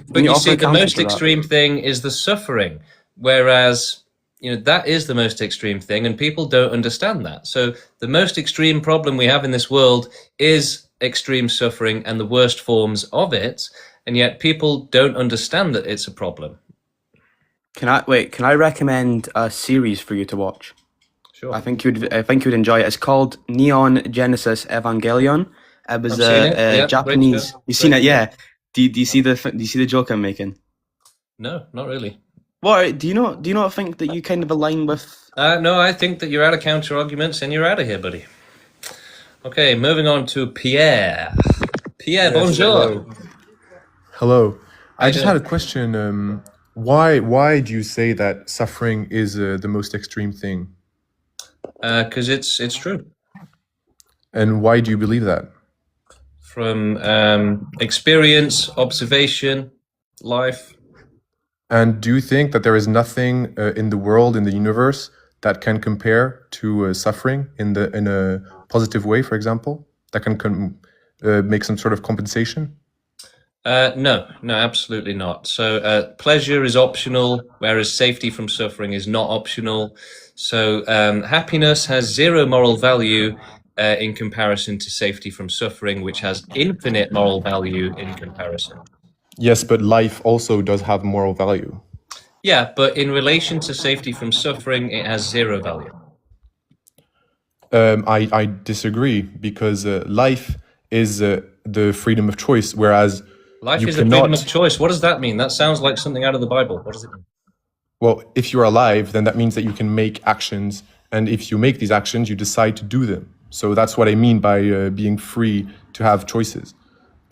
Speaker 1: see, the most extreme thing is the suffering, whereas that is the most extreme thing, and people don't understand that. So the most extreme problem we have in this world is extreme suffering and the worst forms of it, and yet people don't understand that it's a problem.
Speaker 17: Can I recommend a series for you to watch?
Speaker 1: Sure.
Speaker 17: I think you'd enjoy it. It's called Neon Genesis Evangelion. It was a Japanese. You've seen it, yeah. Do you see the joke I'm making?
Speaker 1: No, not really.
Speaker 17: What do you not think that you kind of align with?
Speaker 1: No, I think that you're out of counter arguments and you're out of here, buddy. Okay, moving on to Pierre. Pierre,
Speaker 18: Yes,
Speaker 1: bonjour.
Speaker 18: Hello. I just had a question. Why do you say that suffering is the most extreme thing?
Speaker 1: Because it's true.
Speaker 18: And why do you believe that?
Speaker 1: From experience, observation, life.
Speaker 18: And do you think that there is nothing in the world, in the universe, that can compare to suffering in a positive way, for example, that can make some sort of compensation?
Speaker 1: No, absolutely not. So pleasure is optional, whereas safety from suffering is not optional. So happiness has zero moral value in comparison to safety from suffering, which has infinite moral value in comparison.
Speaker 18: Yes, but life also does have moral value.
Speaker 1: Yeah, but in relation to safety from suffering, it has zero value.
Speaker 18: I disagree, because life is the freedom of choice, whereas
Speaker 1: life is the freedom of choice. What does that mean? That sounds like something out of the Bible. What does it mean?
Speaker 18: Well, if you're alive, then that means that you can make actions, and if you make these actions, you decide to do them. So that's what I mean by being free to have choices.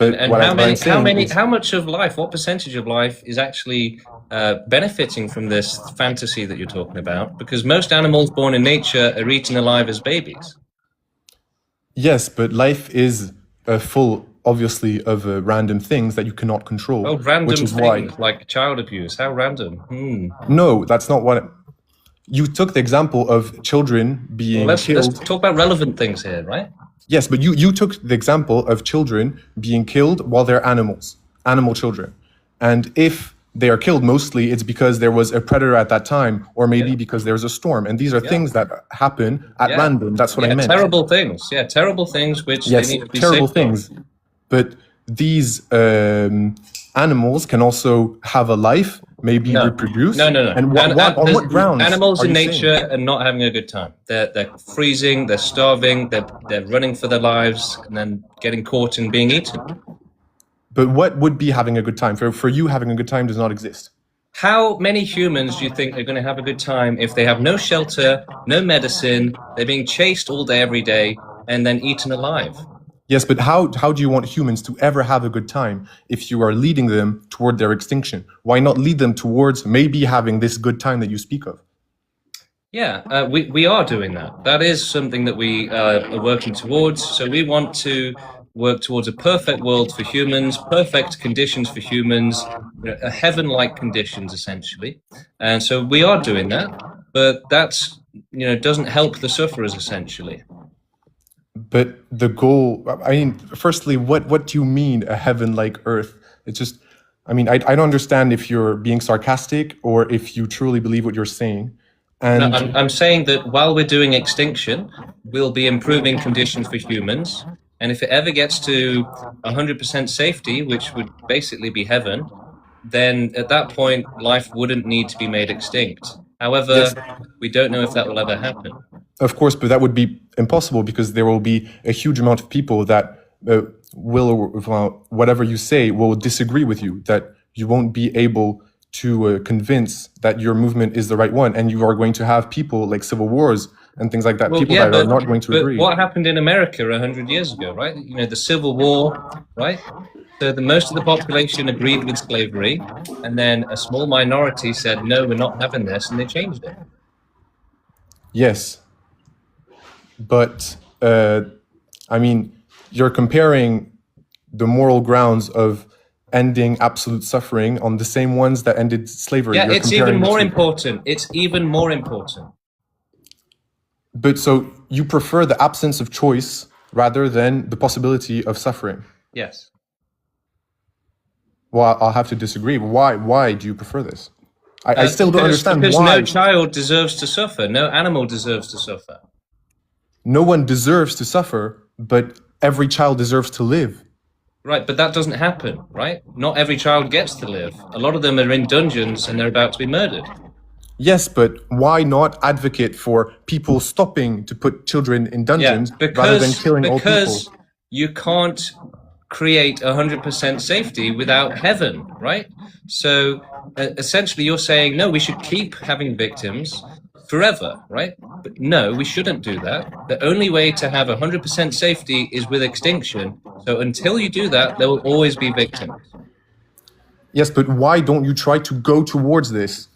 Speaker 18: But
Speaker 1: And
Speaker 18: what I'm saying is,
Speaker 1: how much of life, what percentage of life is actually benefiting from this fantasy that you're talking about? Because most animals born in nature are eaten alive as babies.
Speaker 18: yes, but life is full, obviously, of random things that you cannot control.
Speaker 1: Oh, random
Speaker 18: which is
Speaker 1: things
Speaker 18: why.
Speaker 1: like child abuse. How random?
Speaker 18: No, that's not what. You took the example of children being
Speaker 1: Let's
Speaker 18: killed.
Speaker 1: talk about relevant things here, right?
Speaker 18: Yes, but you took the example of children being killed while they're animals, animal children. And if they are killed, mostly it's because there was a predator at that time, or maybe because there's a storm. And these are things that happen at random. That's what I meant.
Speaker 1: Terrible things. Yeah, terrible things which
Speaker 18: Yes,
Speaker 1: they need to be
Speaker 18: terrible
Speaker 1: safe from.
Speaker 18: things. But these animals can also have a life, maybe reproduce.
Speaker 1: No.
Speaker 18: And on what grounds?
Speaker 1: Animals
Speaker 18: are
Speaker 1: in
Speaker 18: you
Speaker 1: nature
Speaker 18: saying?
Speaker 1: are not having a good time. They're freezing, they're starving, they're running for their lives, and then getting caught and being eaten.
Speaker 18: But what would be having a good time? For you, having a good time does not exist.
Speaker 1: How many humans do you think are going to have a good time if they have no shelter, no medicine, they're being chased all day, every day, and then eaten alive?
Speaker 18: Yes, but how do you want humans to ever have a good time if you are leading them toward their extinction? Why not lead them towards maybe having this good time that you speak of?
Speaker 1: Yeah, we are doing that. That is something that we are working towards. So we want to work towards a perfect world for humans, perfect conditions for humans, a heaven-like conditions, essentially. And so we are doing that, but that's, doesn't help the sufferers, essentially.
Speaker 18: But the goal, I mean, firstly, what do you mean a heaven like earth? It's just, I mean, I don't understand if you're being sarcastic or if you truly believe what you're saying. And
Speaker 1: No, I'm saying that while we're doing extinction, we'll be improving conditions for humans. And if it ever gets to 100% safety, which would basically be heaven, then at that point, life wouldn't need to be made extinct. However, we don't know if that will ever happen.
Speaker 18: Of course, but that would be impossible because there will be a huge amount of people that whatever you say will disagree with you, that you won't be able to convince that your movement is the right one. And you are going to have people like civil wars and things like that, people that are not going to agree.
Speaker 1: But what happened in America 100 years ago, right? The Civil War, right? So most of the population agreed with slavery, and then a small minority said, no, we're not having this, and they changed it.
Speaker 18: Yes. But, I mean, you're comparing the moral grounds of ending absolute suffering on the same ones that ended slavery.
Speaker 1: Yeah,
Speaker 18: You're
Speaker 1: it's even more
Speaker 18: the two.
Speaker 1: important. It's even more important.
Speaker 18: But so you prefer the absence of choice rather than the possibility of suffering?
Speaker 1: Yes.
Speaker 18: Well, I'll have to disagree. Why do you prefer this? I still don't understand
Speaker 1: because
Speaker 18: why.
Speaker 1: No child deserves to suffer. No animal deserves to suffer.
Speaker 18: No one deserves to suffer, but every child deserves to live.
Speaker 1: Right, but that doesn't happen, right? Not every child gets to live. A lot of them are in dungeons and they're about to be murdered.
Speaker 18: Yes, but why not advocate for people stopping to put children in dungeons rather than killing all people?
Speaker 1: Because you can't create 100% safety without heaven, right? So essentially you're saying, no, we should keep having victims forever, right? But no, we shouldn't do that. The only way to have 100% safety is with extinction. So until you do that, there will always be victims.
Speaker 18: Yes, but why don't you try to go towards this?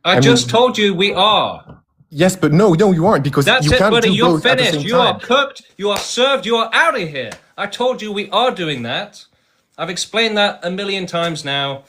Speaker 1: I just told you we are.
Speaker 18: Yes, but no, you aren't, because
Speaker 1: That's
Speaker 18: you
Speaker 1: it,
Speaker 18: can't
Speaker 1: buddy.
Speaker 18: do
Speaker 1: You're
Speaker 18: both at the
Speaker 1: finished.
Speaker 18: same
Speaker 1: You are
Speaker 18: time.
Speaker 1: cooked. You are served. You are out of here. I told you we are doing that. I've explained that a million times now.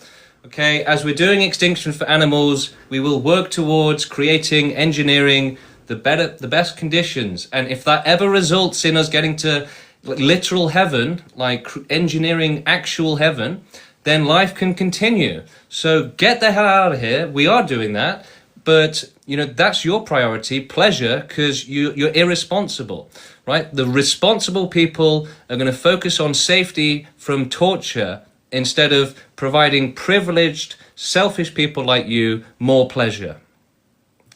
Speaker 1: Okay, as we're doing extinction for animals, we will work towards creating, engineering the best conditions. And if that ever results in us getting to literal heaven, like engineering actual heaven, then life can continue. So get the hell out of here. We are doing that. But, that's your priority, pleasure, because you're irresponsible, right? The responsible people are going to focus on safety from torture instead of providing privileged, selfish people like you more pleasure.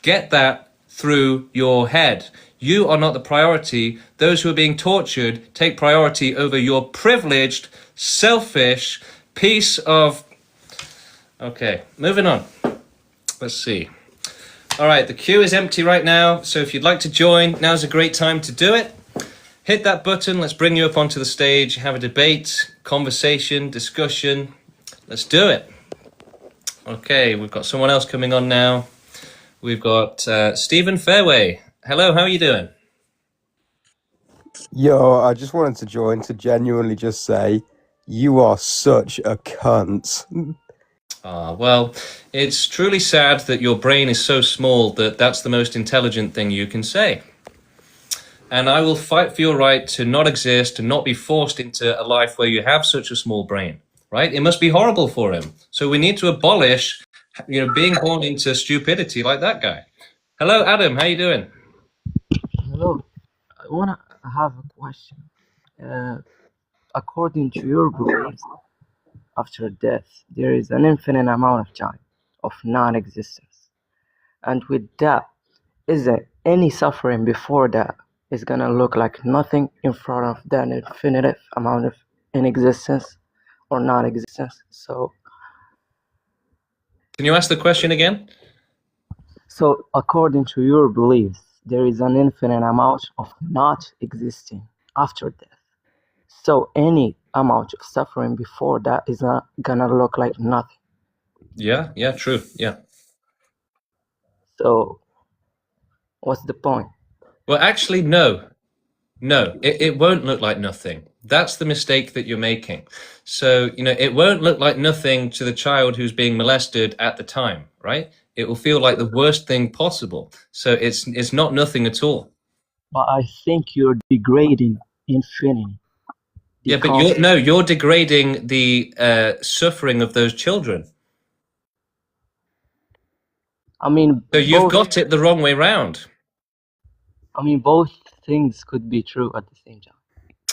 Speaker 1: Get that through your head. You are not the priority. Those who are being tortured take priority over your privileged, selfish piece of... Okay, moving on. Let's see. All right, the queue is empty right now, so if you'd like to join, now's a great time to do it. hit that button. Let's bring you up onto the stage, have a debate, conversation, discussion. Let's do it. Okay, we've got someone else coming on now. We've got Stephen Fairway. Hello, how are you doing?
Speaker 19: Yo, I just wanted to join to genuinely just say, you are such a cunt.
Speaker 1: Well, it's truly sad that your brain is so small that that's the most intelligent thing you can say. And I will fight for your right to not exist, to not be forced into a life where you have such a small brain, right? It must be horrible for him. So we need to abolish, being born into stupidity like that guy. Hello, Adam. How you doing?
Speaker 20: Hello, I have a question. According to your beliefs, after death, there is an infinite amount of time of non-existence, and with that, is there any suffering before that is gonna look like nothing in front of that infinite amount of inexistence or non-existence? So,
Speaker 1: Can you ask the question again?
Speaker 20: so according to your beliefs, there is an infinite amount of not existing after death. So any amount of suffering before that is not gonna look like nothing.
Speaker 1: Yeah, true. Yeah.
Speaker 20: So what's the point?
Speaker 1: Well, actually, no. No, it won't look like nothing. That's the mistake that you're making. So, it won't look like nothing to the child who's being molested at the time, right? It will feel like the worst thing possible. So it's not nothing at all.
Speaker 20: But I think you're degrading infinity.
Speaker 1: Yeah, but you're degrading the suffering of those children.
Speaker 20: I mean,
Speaker 1: so you've got it the wrong way round.
Speaker 20: I mean, both things could be true at the same time.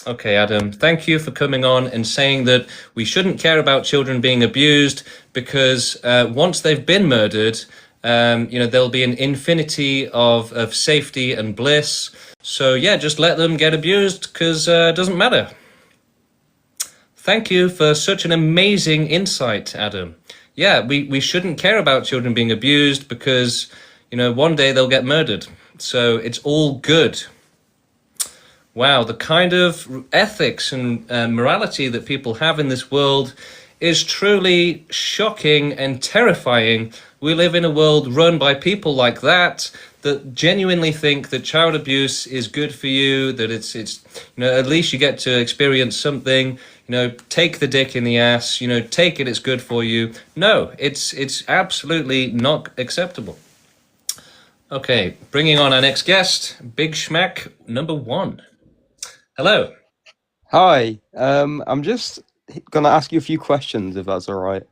Speaker 1: Okay, Adam, thank you for coming on and saying that we shouldn't care about children being abused because once they've been murdered, there'll be an infinity of safety and bliss. So yeah, just let them get abused because it doesn't matter. Thank you for such an amazing insight, Adam. Yeah, we shouldn't care about children being abused because, one day they'll get murdered. So it's all good. Wow, the kind of ethics and morality that people have in this world is truly shocking and terrifying. We live in a world run by people like that genuinely think that child abuse is good for you, that it's at least you get to experience something. Take the dick in the ass, take it, it's good for you. No, it's absolutely not acceptable. Okay, bringing on our next guest, Big Schmack number 1. Hello.
Speaker 19: Hi, I'm just gonna ask you a few questions, if that's all right.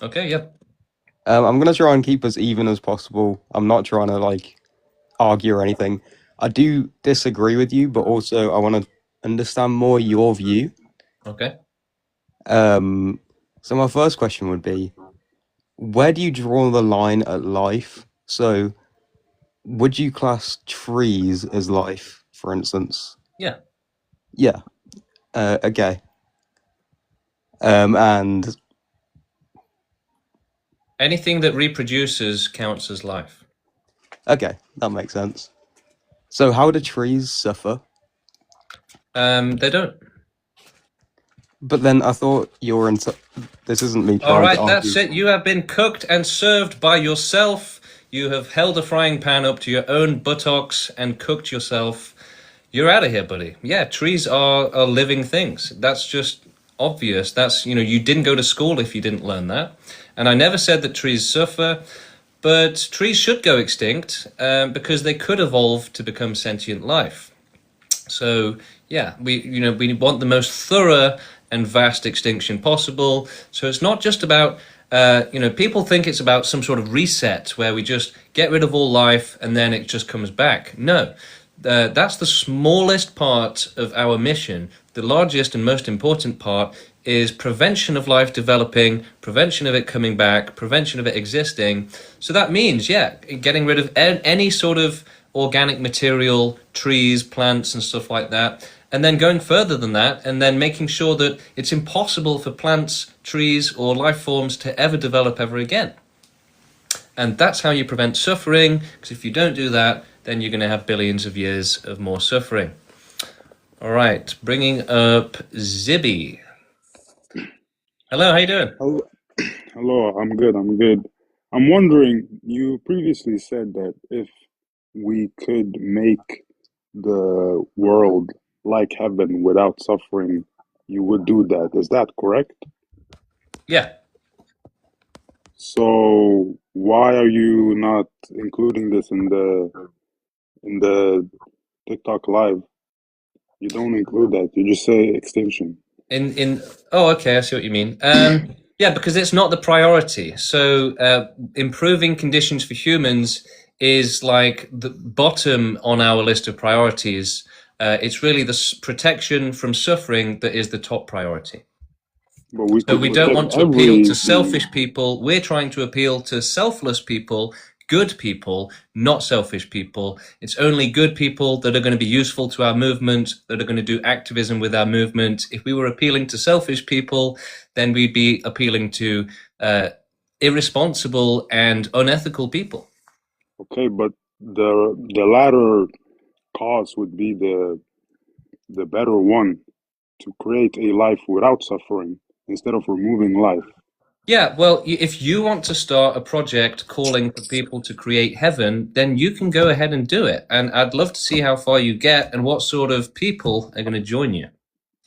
Speaker 1: Okay, yeah.
Speaker 19: I'm gonna try and keep as even as possible. I'm not trying to argue or anything. I do disagree with you, but also I want to understand more your view.
Speaker 1: Okay.
Speaker 19: So my first question would be, where do you draw the line at life? So, would you class trees as life, for instance?
Speaker 1: Yeah.
Speaker 19: Yeah. Okay. And
Speaker 1: anything that reproduces counts as life.
Speaker 19: Okay, that makes sense. So how do trees suffer?
Speaker 1: They don't.
Speaker 19: But then I thought this isn't me trying
Speaker 1: All right,
Speaker 19: to argue.
Speaker 1: that's it. You have been cooked and served by yourself. You have held a frying pan up to your own buttocks and cooked yourself. You're out of here, buddy. Yeah, trees are living things. That's just obvious. That's, you didn't go to school if you didn't learn that. And I never said that trees suffer, but trees should go extinct because they could evolve to become sentient life. So yeah, we want the most thorough and vast extinction possible. So it's not just about, people think it's about some sort of reset where we just get rid of all life and then it just comes back. No, that's the smallest part of our mission. The largest and most important part is prevention of life developing, prevention of it coming back, prevention of it existing. So that means, getting rid of any sort of organic material, trees, plants, and stuff like that. And then going further than that, and then making sure that it's impossible for plants, trees, or life forms to ever develop ever again. And that's how you prevent suffering, because if you don't do that, then you're going to have billions of years of more suffering. All right, bringing up Zibby. Hello, how you doing?
Speaker 21: Hello, I'm good. I'm good. I'm wondering, you previously said that if we could make the world like heaven without suffering, you would do that. Is that correct?
Speaker 1: Yeah.
Speaker 21: So why are you not including this in the TikTok live? You don't include that. You just say extinction.
Speaker 1: Oh, okay, I see what you mean. Yeah, because it's not the priority. So improving conditions for humans is like the bottom on our list of priorities. It's really the protection from suffering that is the top priority.
Speaker 21: But we
Speaker 1: So we don't want to appeal to selfish people. We're trying to appeal to selfless people, good people, not selfish people. It's only good people that are going to be useful to our movement, that are going to do activism with our movement. If we were appealing to selfish people, then we'd be appealing to irresponsible and unethical people.
Speaker 21: Okay, but the latter cause would be the better one, to create a life without suffering instead of removing life.
Speaker 1: Yeah, well, if you want to start a project calling for people to create heaven, then you can go ahead and do it. And I'd love to see how far you get and what sort of people are going to join you.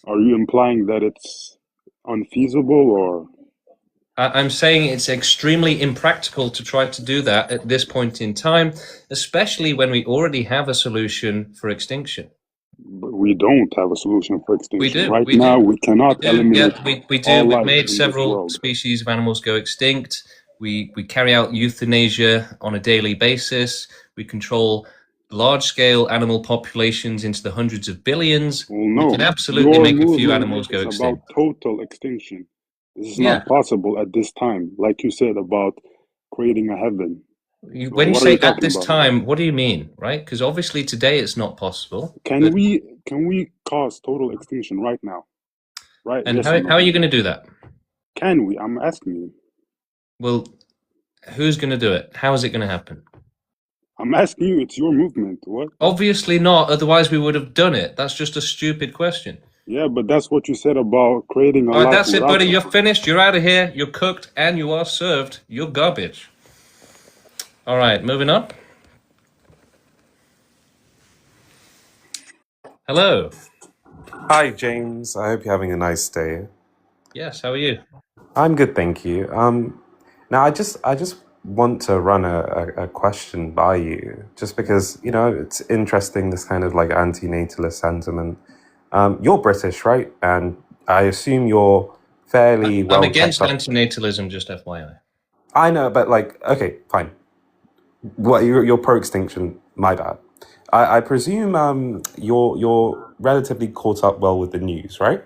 Speaker 21: Are you implying that it's unfeasible, or?
Speaker 1: I'm saying it's extremely impractical to try to do that at this point in time, especially when we already have a solution for extinction.
Speaker 21: But we don't have a solution for extinction.
Speaker 1: We do.
Speaker 21: Right
Speaker 1: we
Speaker 21: now,
Speaker 1: do.
Speaker 21: we cannot eliminate
Speaker 1: Yeah, we do.
Speaker 21: all
Speaker 1: We've
Speaker 21: life
Speaker 1: made
Speaker 21: in this
Speaker 1: several
Speaker 21: world.
Speaker 1: species of animals go extinct. We carry out euthanasia on a daily basis. We control large-scale animal populations into the hundreds of billions.
Speaker 21: Well, no,
Speaker 1: We can absolutely
Speaker 21: your
Speaker 1: make a few
Speaker 21: movement
Speaker 1: animals go
Speaker 21: is
Speaker 1: extinct.
Speaker 21: about total extinction. This is
Speaker 1: Yeah.
Speaker 21: not possible at this time, like you said about creating a heaven. So
Speaker 1: When you
Speaker 21: what are
Speaker 1: say
Speaker 21: you
Speaker 1: at
Speaker 21: talking
Speaker 1: this
Speaker 21: about?
Speaker 1: time, what do you mean, right? Because obviously today it's not possible.
Speaker 21: Can we cause total extinction right now? Right?
Speaker 1: And
Speaker 21: Yes or
Speaker 1: how
Speaker 21: no?
Speaker 1: are you going to do that?
Speaker 21: Can we? I'm asking you.
Speaker 1: Well, who's going to do it? How is it going to happen?
Speaker 21: I'm asking you. It's your movement. What?
Speaker 1: Obviously not. Otherwise, we would have done it. That's just a stupid question.
Speaker 21: Yeah, but that's what you said about creating a
Speaker 1: All right,
Speaker 21: life
Speaker 1: that's it,
Speaker 21: without
Speaker 1: buddy. You're
Speaker 21: suffering.
Speaker 1: finished. You're out of here. You're cooked, and you are served. You're garbage. All right, moving up. Hello.
Speaker 22: Hi, James. I hope you're having a nice day.
Speaker 1: Yes. How are you?
Speaker 22: I'm good, thank you. Now I just want to run a question by you, just because it's interesting, this kind of like anti-natalist sentiment. You're British, right? And I assume you're fairly
Speaker 1: I'm
Speaker 22: well
Speaker 1: against
Speaker 22: kept up.
Speaker 1: antinatalism, just FYI.
Speaker 22: I know, but like, okay, fine. Well, you're pro-extinction. My bad. I presume you're relatively caught up well with the news, right?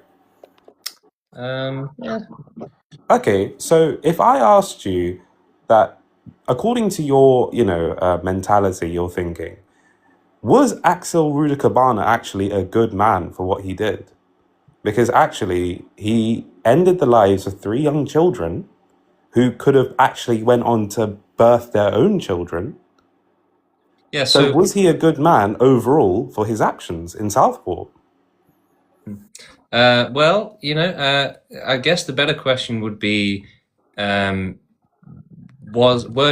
Speaker 1: Yeah.
Speaker 22: Okay, so if I asked you that, according to your, mentality, your thinking, was Axel Rudikabana actually a good man for what he did? Because actually, he ended the lives of 3 young children who could have actually went on to birth their own children.
Speaker 1: Yeah.
Speaker 22: So was he a good man overall for his actions in Southport?
Speaker 1: Well, I guess the better question would be, were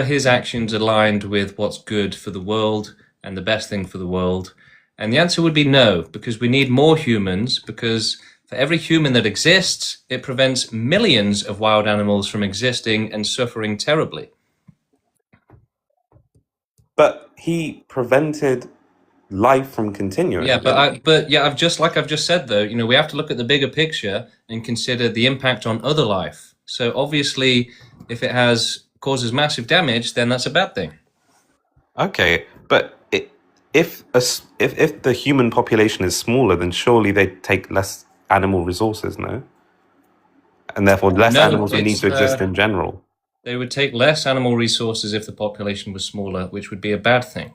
Speaker 1: his actions aligned with what's good for the world and the best thing for the world? And the answer would be no, because we need more humans, because for every human that exists, it prevents millions of wild animals from existing and suffering terribly.
Speaker 22: But he prevented life from continuing.
Speaker 1: Yeah, I've just said though, we have to look at the bigger picture and consider the impact on other life. So obviously, if it causes massive damage, then that's a bad thing.
Speaker 22: Okay, but if the human population is smaller, then surely they take less animal resources, no? And therefore, less
Speaker 1: No,
Speaker 22: animals would need to exist in general.
Speaker 1: They would take less animal resources if the population was smaller, which would be a bad thing.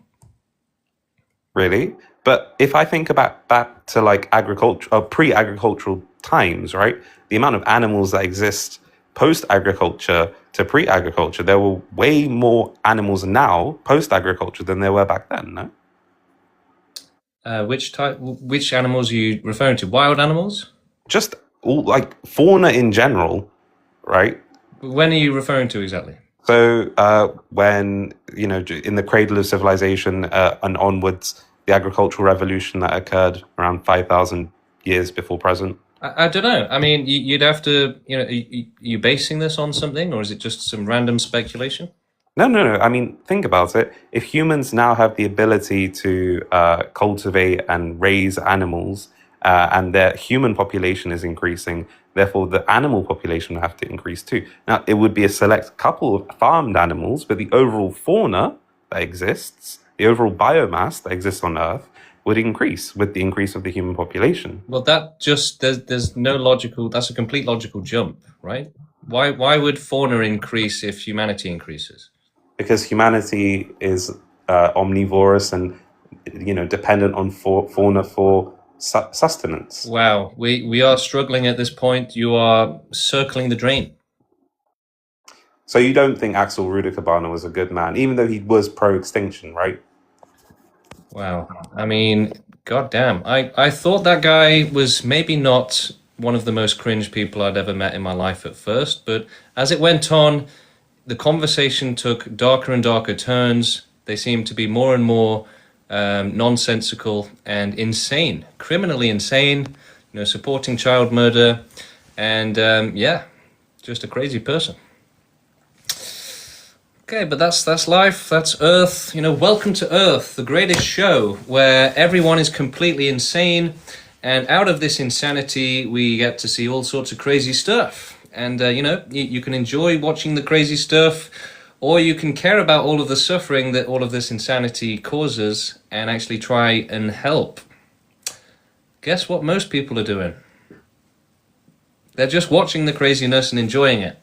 Speaker 22: Really? But if I think about back to like agriculture or pre-agricultural times, right? The amount of animals that exist post-agriculture to pre-agriculture, there were way more animals now post-agriculture than there were back then, no?
Speaker 1: Which animals are you referring to? Wild animals?
Speaker 22: Just all like fauna in general, right?
Speaker 1: When are you referring to exactly?
Speaker 22: So when, you know, in the cradle of civilization and onwards, the agricultural revolution that occurred around 5,000 years before present.
Speaker 1: I don't know. I mean, you'd have to, you know, you basing this on something, or is it just some random speculation?
Speaker 22: No. I mean, think about it. If humans now have the ability to cultivate and raise animals, and their human population is increasing, therefore the animal population will have to increase too. Now, it would be a select couple of farmed animals, but the overall fauna that exists, the overall biomass that exists on Earth, would increase with the increase of the human population.
Speaker 1: Well, that just there's no logical. That's a complete logical jump, right? Why would fauna increase if humanity increases?
Speaker 22: Because humanity is omnivorous and, you know, dependent on fauna for sustenance.
Speaker 1: Wow, we are struggling at this point. You are circling the drain.
Speaker 22: So you don't think Axel Rudikabana was a good man, even though he was pro-extinction, right?
Speaker 1: Wow. I mean, goddamn. I thought that guy was maybe not one of the most cringe people I'd ever met in my life at first, but as it went on, the conversation took darker and darker turns. They seemed to be more and more nonsensical and insane, criminally insane, you know, supporting child murder, and yeah, just a crazy person. Okay, but that's life, that's Earth. You know, welcome to Earth, the greatest show where everyone is completely insane, and out of this insanity, we get to see all sorts of crazy stuff. And, you know, you can enjoy watching the crazy stuff, or you can care about all of the suffering that all of this insanity causes and actually try and help. Guess what most people are doing? They're just watching the craziness and enjoying it.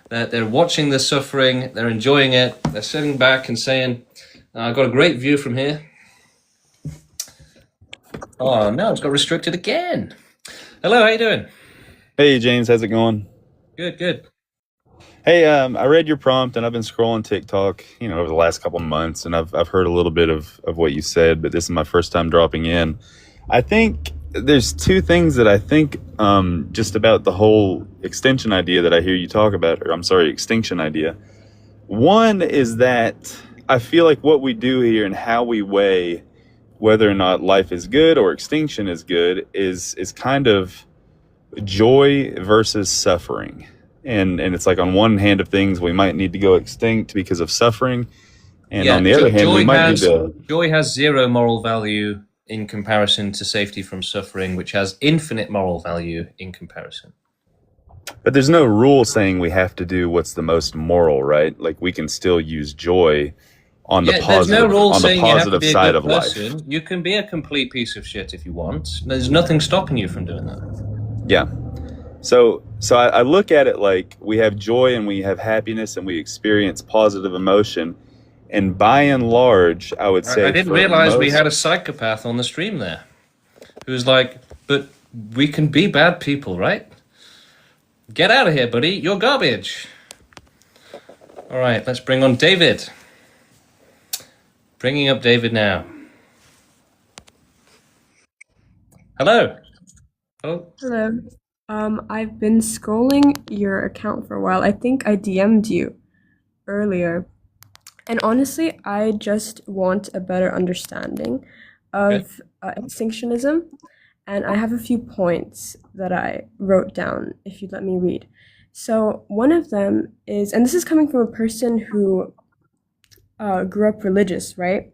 Speaker 1: They're watching the suffering, they're enjoying it, they're sitting back and saying, I've got a great view from here. Oh no, it's got restricted again. Hello, how you doing?
Speaker 3: Hey James, how's it going?
Speaker 1: Good.
Speaker 3: Hey, I read your prompt and I've been scrolling TikTok, you know, over the last couple of months, and I've heard a little bit of what you said, but this is my first time dropping in. I think there's two things that I think just about the whole extension idea that I hear you talk about, or I'm sorry, extinction idea. One is that I feel like what we do here and how we weigh whether or not life is good or extinction is good is kind of joy versus suffering. And it's like on one hand of things, we might need to go extinct because of suffering. And on the other hand, we might need to...
Speaker 1: Joy has zero moral value in comparison to safety from suffering, which has infinite moral value in comparison.
Speaker 3: But there's no rule saying we have to do what's the most moral, right? Like we can still use joy on the positive side of life.
Speaker 1: You can be a complete piece of shit if you want. There's nothing stopping you from doing that.
Speaker 3: Yeah. So I look at it like we have joy and we have happiness and we experience positive emotion. And by and large, I would say...
Speaker 1: I didn't realize we had a psychopath on the stream there who's like, but we can be bad people, right? Get out of here, buddy. You're garbage. All right, let's bring on David. Bringing up David now. Hello.
Speaker 5: Hello. I've been scrolling your account for a while. I think I DM'd you earlier. And honestly, I just want a better understanding of extinctionism. And I have a few points that I wrote down, if you'd let me read. So one of them is, and this is coming from a person who grew up religious, right?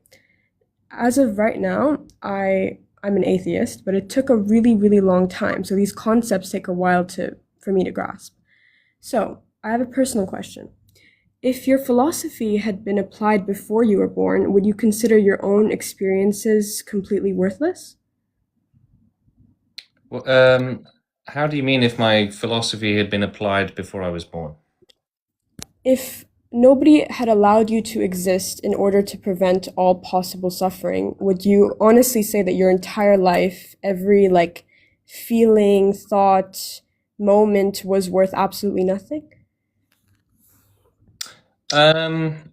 Speaker 5: As of right now, I'm an atheist, but it took a really, really long time. So these concepts take a while for me to grasp. So I have a personal question. If your philosophy had been applied before you were born, would you consider your own experiences completely worthless?
Speaker 1: Well, how do you mean if my philosophy had been applied before I was born?
Speaker 5: If nobody had allowed you to exist in order to prevent all possible suffering, would you honestly say that your entire life, every feeling, thought, moment was worth absolutely nothing? I'm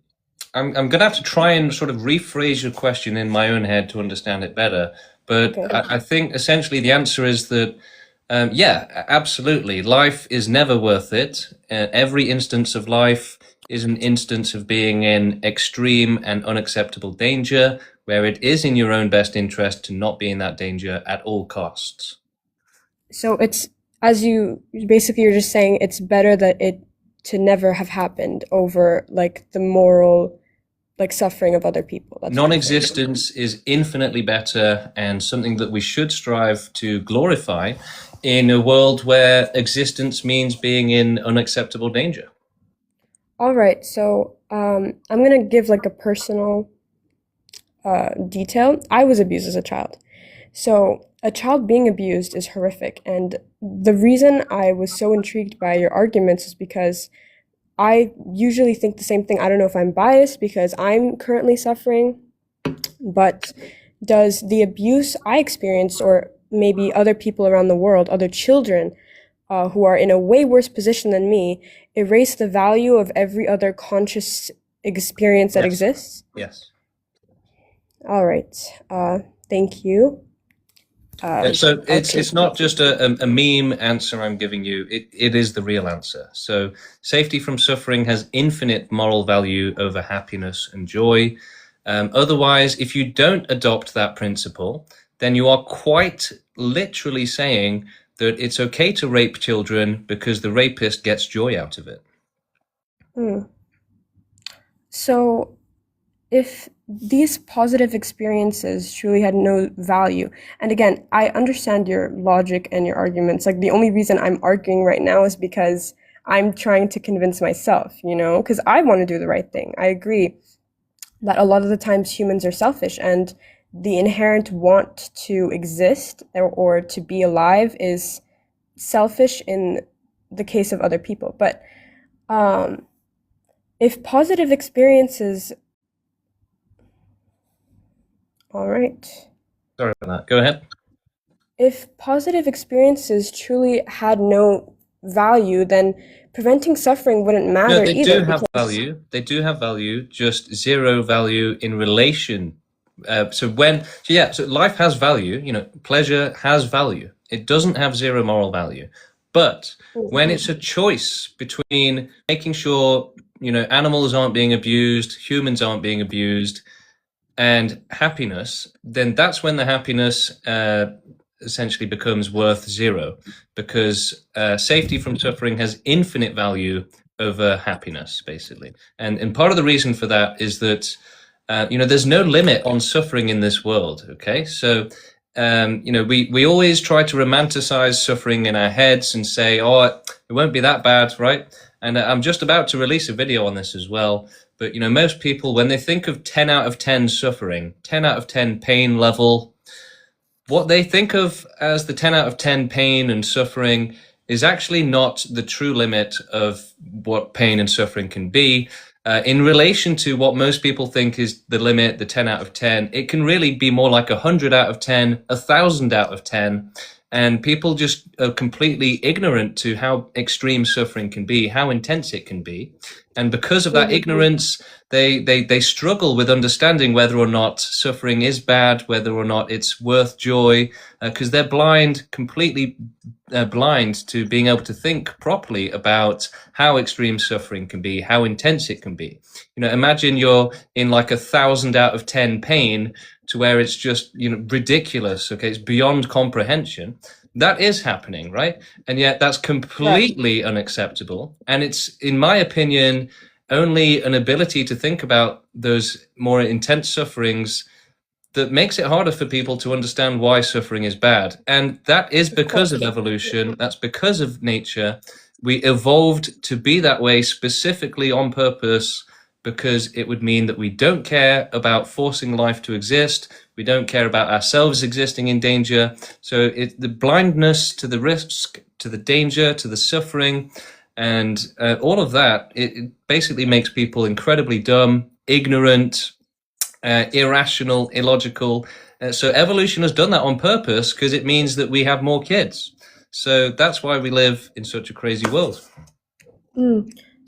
Speaker 1: going to have to try and sort of rephrase your question in my own head to understand it better. But
Speaker 5: Okay.
Speaker 1: I think essentially the answer is that, yeah, absolutely. Life is never worth it. Every instance of life is an instance of being in extreme and unacceptable danger, where it is in your own best interest to not be in that danger at all costs.
Speaker 5: So it's, as you basically, you're just saying it's better that it to never have happened over like the moral like suffering of other people. That's what you're saying.
Speaker 1: Non-existence is infinitely better and something that we should strive to glorify in a world where existence means being in unacceptable danger.
Speaker 5: All right, so I'm gonna give like a personal detail. I was abused as a child. So a child being abused is horrific. And the reason I was so intrigued by your arguments is because I usually think the same thing. I don't know if I'm biased because I'm currently suffering, but does the abuse I experienced, or maybe other people around the world, other children who are in a way worse position than me, erase the value of every other conscious experience that exists?
Speaker 1: Yes.
Speaker 5: All right. Thank you.
Speaker 1: So it's not just a meme answer I'm giving you. It is the real answer. So safety from suffering has infinite moral value over happiness and joy. Otherwise, if you don't adopt that principle, then you are quite literally saying that it's okay to rape children because the rapist gets joy out of it.
Speaker 5: So if these positive experiences truly had no value, and again, I understand your logic and your arguments. Like the only reason I'm arguing right now is because I'm trying to convince myself, because I want to do the right thing. I agree that a lot of the times humans are selfish, and the inherent want to exist or to be alive is selfish in the case of other people. But if positive experiences, all right.
Speaker 1: Sorry about that. Go ahead.
Speaker 5: If positive experiences truly had no value, then preventing suffering wouldn't matter
Speaker 1: No, they
Speaker 5: either.
Speaker 1: do have value. They do have value, just zero value in relation. So life has value. Pleasure has value. It doesn't have zero moral value. But when it's a choice between making sure, animals aren't being abused, humans aren't being abused, and happiness, then that's when the happiness essentially becomes worth zero, because safety from suffering has infinite value over happiness, basically. And part of the reason for that is that there's no limit on suffering in this world. Okay, so we always try to romanticize suffering in our heads and say, oh, it won't be that bad, right? And I'm just about to release a video on this as well. But, most people, when they think of 10 out of 10 suffering, 10 out of 10 pain level, what they think of as the 10 out of 10 pain and suffering is actually not the true limit of what pain and suffering can be. In relation to what most people think is the limit, the 10 out of 10, it can really be more like 100 out of 10, 1,000 out of 10. And people just are completely ignorant to how extreme suffering can be, how intense it can be. And because of that ignorance, they struggle with understanding whether or not suffering is bad, whether or not it's worth joy, because they're completely blind to being able to think properly about how extreme suffering can be, how intense it can be. Imagine you're in like 1,000 out of 10 pain to where it's just, ridiculous. Okay, it's beyond comprehension. That is happening, right? And yet that's completely unacceptable. And it's, in my opinion, only an ability to think about those more intense sufferings that makes it harder for people to understand why suffering is bad. And that is because of evolution. That's because of nature. We evolved to be that way specifically on purpose, because it would mean that we don't care about forcing life to exist. We don't care about ourselves existing in danger. So the blindness to the risk, to the danger, to the suffering, and all of that, it basically makes people incredibly dumb, ignorant, irrational, illogical. So evolution has done that on purpose because it means that we have more kids. So that's why we live in such a crazy world.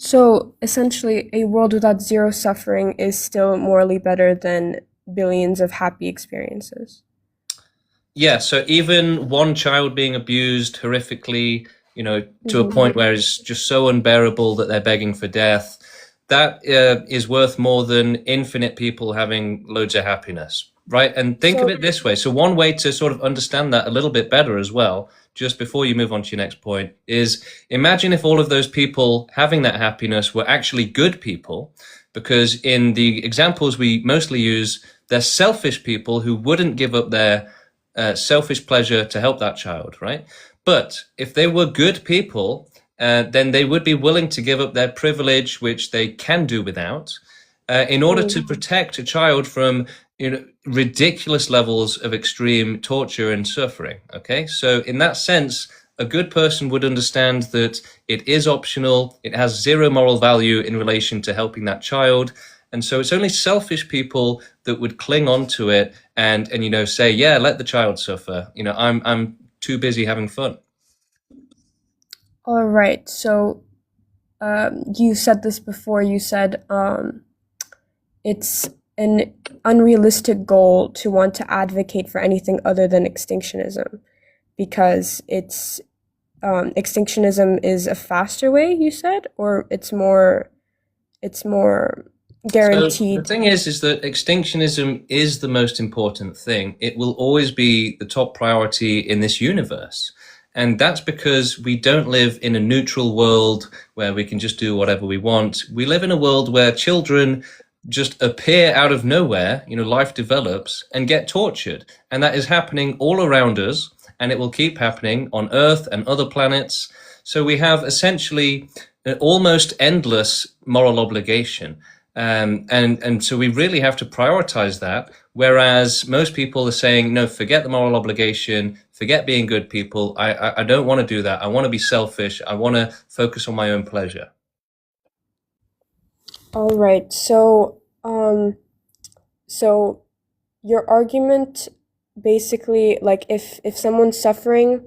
Speaker 5: So essentially, a world without zero suffering is still morally better than billions of happy experiences.
Speaker 1: Yeah, so even one child being abused horrifically, to a point where it's just so unbearable that they're begging for death, that is worth more than infinite people having loads of happiness, right? And think of it this way. So one way to sort of understand that a little bit better as well, just before you move on to your next point, is imagine if all of those people having that happiness were actually good people, because in the examples we mostly use, they're selfish people who wouldn't give up their selfish pleasure to help that child, right? But if they were good people, then they would be willing to give up their privilege, which they can do without, in order to protect a child from ridiculous levels of extreme torture and suffering. Okay, so in that sense, a good person would understand that it is optional, it has zero moral value in relation to helping that child. And so it's only selfish people that would cling on to it and say, yeah, let the child suffer. I'm too busy having fun.
Speaker 5: All right. So you said this before. You said it's an unrealistic goal to want to advocate for anything other than extinctionism, because it's extinctionism is a faster way, you said, or it's more guaranteed.
Speaker 1: So the thing is that extinctionism is the most important thing. It will always be the top priority in this universe. And that's because we don't live in a neutral world where we can just do whatever we want. We live in a world where children just appear out of nowhere, life develops, and get tortured. And that is happening all around us, and it will keep happening on Earth and other planets. So we have essentially an almost endless moral obligation. And so we really have to prioritize that. Whereas most people are saying, no, forget the moral obligation, forget being good people. I don't want to do that. I want to be selfish. I want to focus on my own pleasure.
Speaker 5: All right. So, so your argument basically, like, if someone's suffering,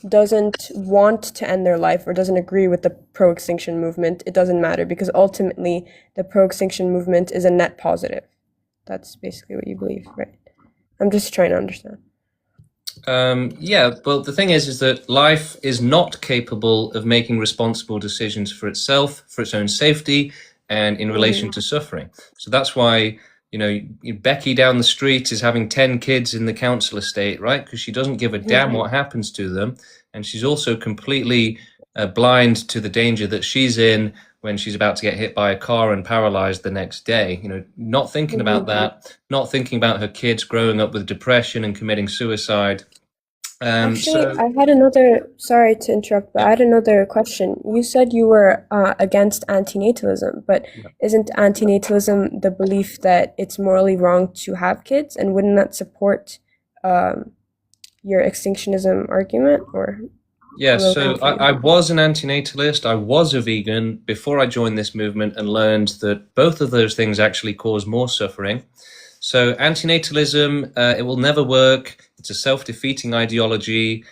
Speaker 5: doesn't want to end their life or doesn't agree with the pro-extinction movement, it doesn't matter, because ultimately the pro-extinction movement is a net positive. That's basically what you believe, right? I'm just trying to understand.
Speaker 1: Yeah, well, the thing is that life is not capable of making responsible decisions for itself, for its own safety, and in relation to suffering. So that's why, Becky down the street is having 10 kids in the council estate, right? Because she doesn't give a damn what happens to them. And she's also completely blind to the danger that she's in when she's about to get hit by a car and paralyzed the next day. Not thinking about that, not thinking about her kids growing up with depression and committing suicide.
Speaker 5: Actually, I had another, sorry to interrupt, but I had another question. You said you were against antinatalism, but isn't antinatalism the belief that it's morally wrong to have kids? And wouldn't that support your extinctionism argument? Or
Speaker 1: yeah, so I was an antinatalist. I was a vegan before I joined this movement and learned that both of those things actually cause more suffering. So antinatalism, it will never work. It's a self-defeating ideology.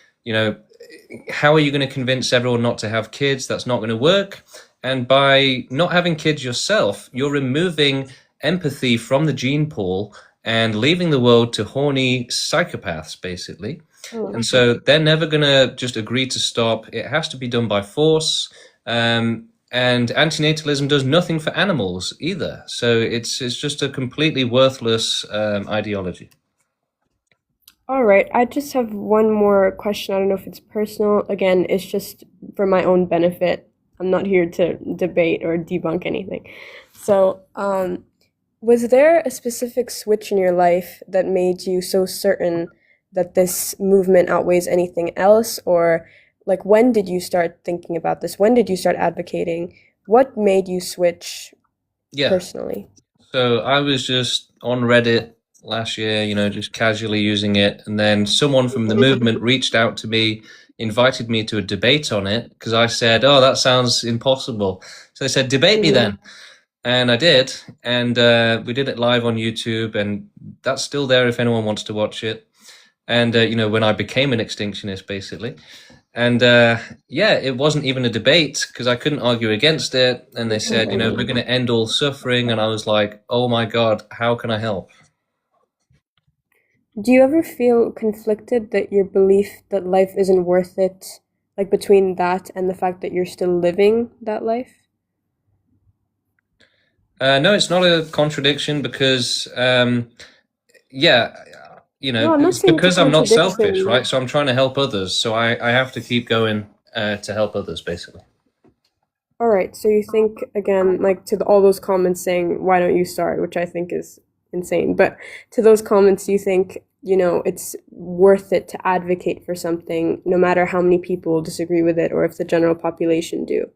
Speaker 1: How are you going to convince everyone not to have kids? That's not going to work. And by not having kids yourself, you're removing empathy from the gene pool and leaving the world to horny psychopaths, basically. And so they're never going to just agree to stop. It has to be done by force. And antinatalism does nothing for animals either. So it's just a completely worthless ideology.
Speaker 5: All right, I just have one more question. I don't know if it's personal. Again, it's just for my own benefit. I'm not here to debate or debunk anything. So, was there a specific switch in your life that made you so certain that this movement outweighs anything else? Or like, when did you start thinking about this? When did you start advocating? What made you switch personally?
Speaker 1: So I was just on Reddit last year, just casually using it. And then someone from the movement reached out to me, invited me to a debate on it, because I said, oh, that sounds impossible. So they said, debate me then. And I did. And we did it live on YouTube. And that's still there if anyone wants to watch it. And, when I became an extinctionist, basically. And it wasn't even a debate because I couldn't argue against it. And they said, we're going to end all suffering. And I was like, oh my God, how can I help?
Speaker 5: Do you ever feel conflicted that your belief that life isn't worth it, like between that and the fact that you're still living that life?
Speaker 1: No, it's not a contradiction because, yeah,
Speaker 5: No, I'm not
Speaker 1: it's
Speaker 5: saying it's a
Speaker 1: because I'm not selfish,
Speaker 5: contradiction.
Speaker 1: right? So I'm trying to help others. So I have to keep going to help others, basically.
Speaker 5: All right, so you think again, like all those comments saying, "Why don't you start?" which I think is insane. But to those comments, you think it's worth it to advocate for something, no matter how many people disagree with it, or if the general population do.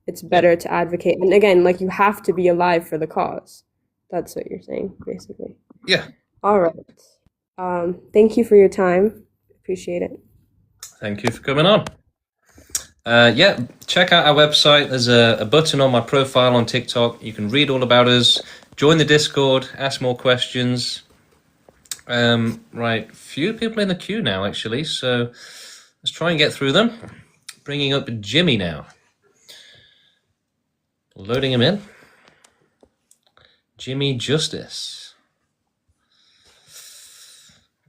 Speaker 5: It's better to advocate. And again, like you have to be alive for the cause. That's what you're saying, basically.
Speaker 1: Yeah.
Speaker 5: All right. Thank you for your time. Appreciate it.
Speaker 1: Thank you for coming on. Yeah, check out our website. There's a button on my profile on TikTok. You can read all about us, join the Discord, ask more questions. Right, few people in the queue now, actually, so let's try and get through them. Bringing up Jimmy now. Loading him in. Jimmy Justice.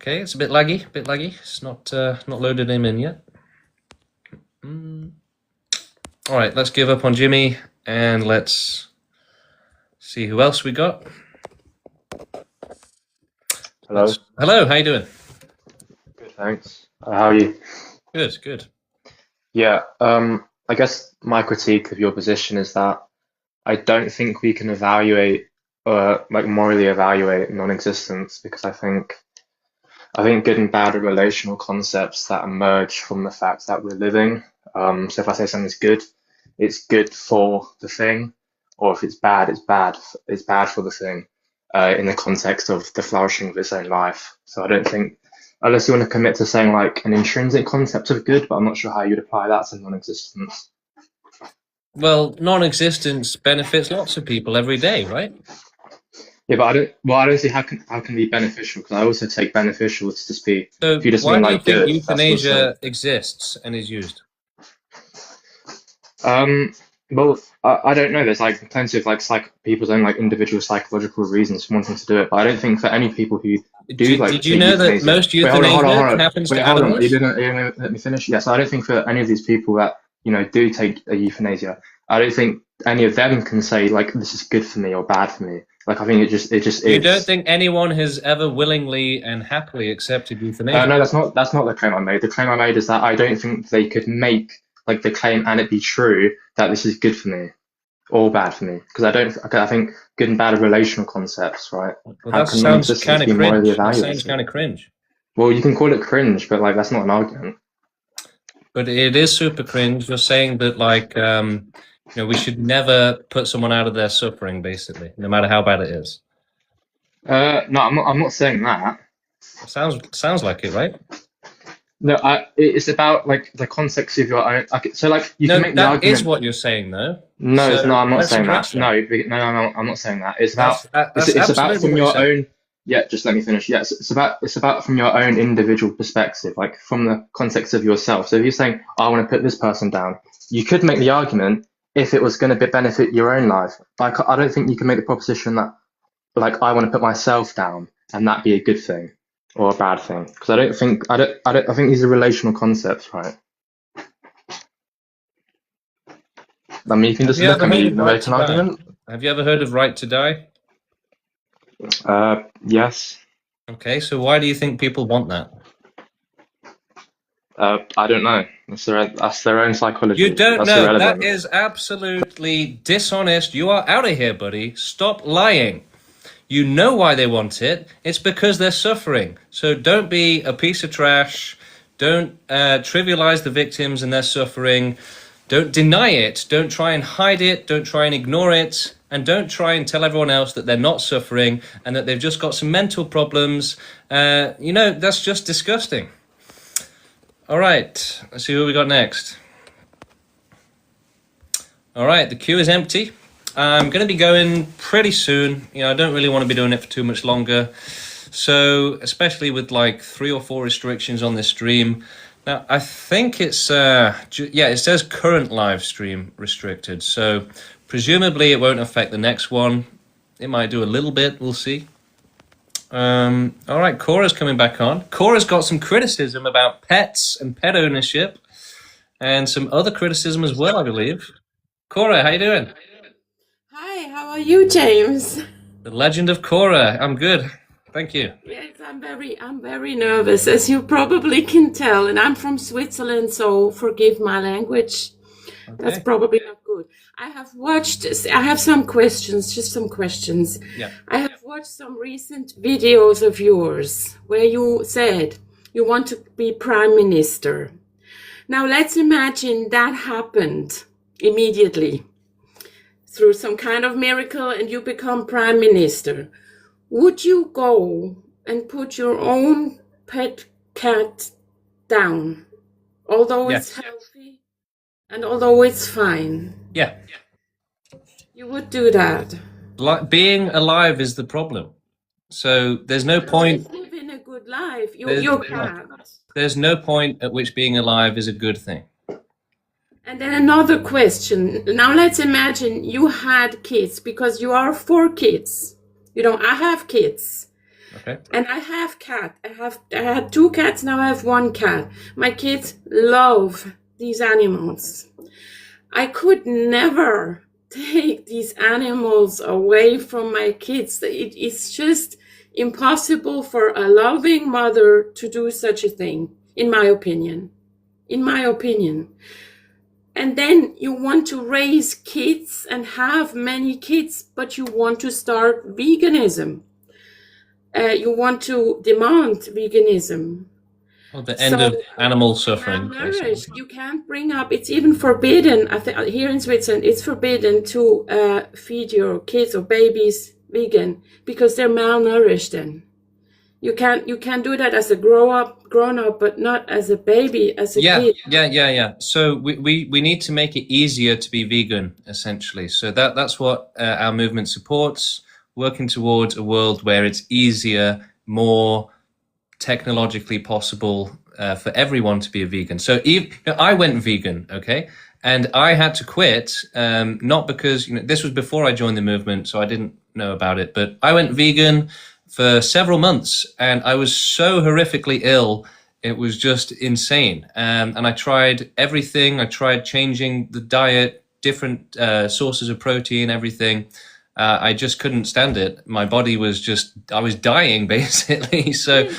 Speaker 1: Okay, it's a bit laggy, It's not loaded him in yet. All right, let's give up on Jimmy and let's see who else we got.
Speaker 9: Hello.
Speaker 1: Hello, how you doing?
Speaker 9: Good, thanks. How are you?
Speaker 1: Good.
Speaker 9: Yeah, I guess my critique of your position is that I don't think we can evaluate, like morally evaluate non-existence because I think good and bad are relational concepts that emerge from the fact that we're living. So if I say something's good, it's good for the thing, or if it's bad, it's bad for the thing, in the context of the flourishing of its own life. So I don't think, unless you want to commit to saying like an intrinsic concept of good, but I'm not sure how you'd apply that to non-existence.
Speaker 1: Well, non-existence benefits lots of people every day, right?
Speaker 9: Yeah, but I don't see how can it be beneficial, because I also take beneficial to just be,
Speaker 1: So
Speaker 9: if you just
Speaker 1: why
Speaker 9: mean
Speaker 1: do you
Speaker 9: like
Speaker 1: think
Speaker 9: good, that's also.
Speaker 1: euthanasia exists and is used?
Speaker 9: Well, I don't know. There's like plenty of like people's own like individual psychological reasons for wanting to do it, but I don't think for any people who do like
Speaker 1: Did you know that
Speaker 9: euthanasia.
Speaker 1: most
Speaker 9: Wait, hold
Speaker 1: euthanasia
Speaker 9: on.
Speaker 1: happens
Speaker 9: Wait,
Speaker 1: to
Speaker 9: hold on.
Speaker 1: animals?
Speaker 9: You didn't let me finish. Yes, I don't think for any of these people that do take a euthanasia, I don't think any of them can say like this is good for me or bad for me. Like I think it just
Speaker 1: You
Speaker 9: is.
Speaker 1: don't think anyone has ever willingly and happily accepted euthanasia?
Speaker 9: No, that's not the claim I made. The claim I made is that I don't think they could make like the claim and it be true that this is good for me or bad for me, because I think good and bad are relational concepts, right?
Speaker 1: Well,
Speaker 9: How
Speaker 1: that
Speaker 9: can
Speaker 1: sounds
Speaker 9: non-existence
Speaker 1: kind
Speaker 9: be
Speaker 1: of
Speaker 9: morally
Speaker 1: cringe. That
Speaker 9: evaluated?
Speaker 1: sounds kind of cringe.
Speaker 9: Well, you can call it cringe, but like that's not an argument.
Speaker 1: But it is super cringe. You're saying that like we should never put someone out of their suffering, basically, no matter how bad it is.
Speaker 9: No, I'm not saying that.
Speaker 1: Sounds like it, right?
Speaker 9: No, it's about like the context of your own. Okay, so like you can make the argument.
Speaker 1: That is what you're saying, though.
Speaker 9: No,
Speaker 1: So
Speaker 9: it's not. I'm not
Speaker 1: let's
Speaker 9: saying that.
Speaker 1: address that.
Speaker 9: No, I'm not saying that. It's about
Speaker 1: That's
Speaker 9: it's about
Speaker 1: absolutely
Speaker 9: from
Speaker 1: what
Speaker 9: your
Speaker 1: you're saying.
Speaker 9: own. Yeah, just let me finish. Yes, it's about from your own individual perspective, like from the context of yourself. So if you're saying, I want to put this person down, you could make the argument if it was going to benefit your own life. Like I don't think you can make the proposition that like I want to put myself down and that be a good thing or a bad thing, because I think these are relational concepts, right? I mean, you can just look at me and make an argument.
Speaker 1: Have you ever heard of right to die?
Speaker 9: Yes.
Speaker 1: Okay, so why do you think people want that?
Speaker 9: I don't know. That's their own psychology.
Speaker 1: You don't
Speaker 9: That's
Speaker 1: know.
Speaker 9: irrelevant.
Speaker 1: That is absolutely dishonest. You are out of here, buddy. Stop lying. You know why they want it. It's because they're suffering. So don't be a piece of trash. Don't trivialize the victims and their suffering. Don't deny it. Don't try and hide it. Don't try and ignore it. And don't try and tell everyone else that they're not suffering and that they've just got some mental problems. That's just disgusting. All right, let's see who we got next. All right, the queue is empty. I'm going to be going pretty soon. I don't really want to be doing it for too much longer. So, especially with like 3 or 4 restrictions on this stream. Now, I think it's, it says current live stream restricted. So, presumably it won't affect the next one. It might do a little bit, we'll see. All right, Cora's coming back on. Cora's got some criticism about pets and pet ownership, and some other criticism as well, I believe. Cora, how you doing?
Speaker 6: Hi, how are you, James?
Speaker 1: The legend of Cora. I'm good, thank you.
Speaker 6: Yes, I'm very nervous, as you probably can tell, and I'm from Switzerland, so forgive my language. That's probably not good. I have some questions, just some questions.
Speaker 1: Yeah.
Speaker 6: I have watched some recent videos of yours where you said you want to be prime minister. Now let's imagine that happened immediately through some kind of miracle and you become prime minister. Would you go and put your own pet cat down, although it's healthy and although it's fine?
Speaker 1: Yeah.
Speaker 6: You would do that.
Speaker 1: Being alive is the problem. So there's no point.
Speaker 6: Living a good life. Your cat.
Speaker 1: There's no point at which being alive is a good thing.
Speaker 6: And then another question. Now let's imagine you had kids, because you are 4 kids. You know, I have kids.
Speaker 1: Okay.
Speaker 6: And I have cat. I had 2 cats, now I have 1 cat. My kids love these animals. I could never take these animals away from my kids. It is just impossible for a loving mother to do such a thing, in my opinion. In my opinion. And then you want to raise kids and have many kids, but you want to start veganism. You want to demand veganism.
Speaker 1: Well, the end of animal suffering.
Speaker 6: Malnourished. You can't bring up, it's even forbidden, I think here in Switzerland, it's forbidden to feed your kids or babies vegan because they're malnourished then. You can do that as a grown up, but not as a baby, as a kid.
Speaker 1: Yeah. So we need to make it easier to be vegan, essentially. So that's what our movement supports, working towards a world where it's easier, more technologically possible for everyone to be a vegan. So I went vegan, okay? And I had to quit, not because, this was before I joined the movement, so I didn't know about it, but I went vegan for several months, and I was so horrifically ill. It was just insane. And I tried everything. I tried changing the diet, different sources of protein, everything. I just couldn't stand it. My body was I was dying, basically. So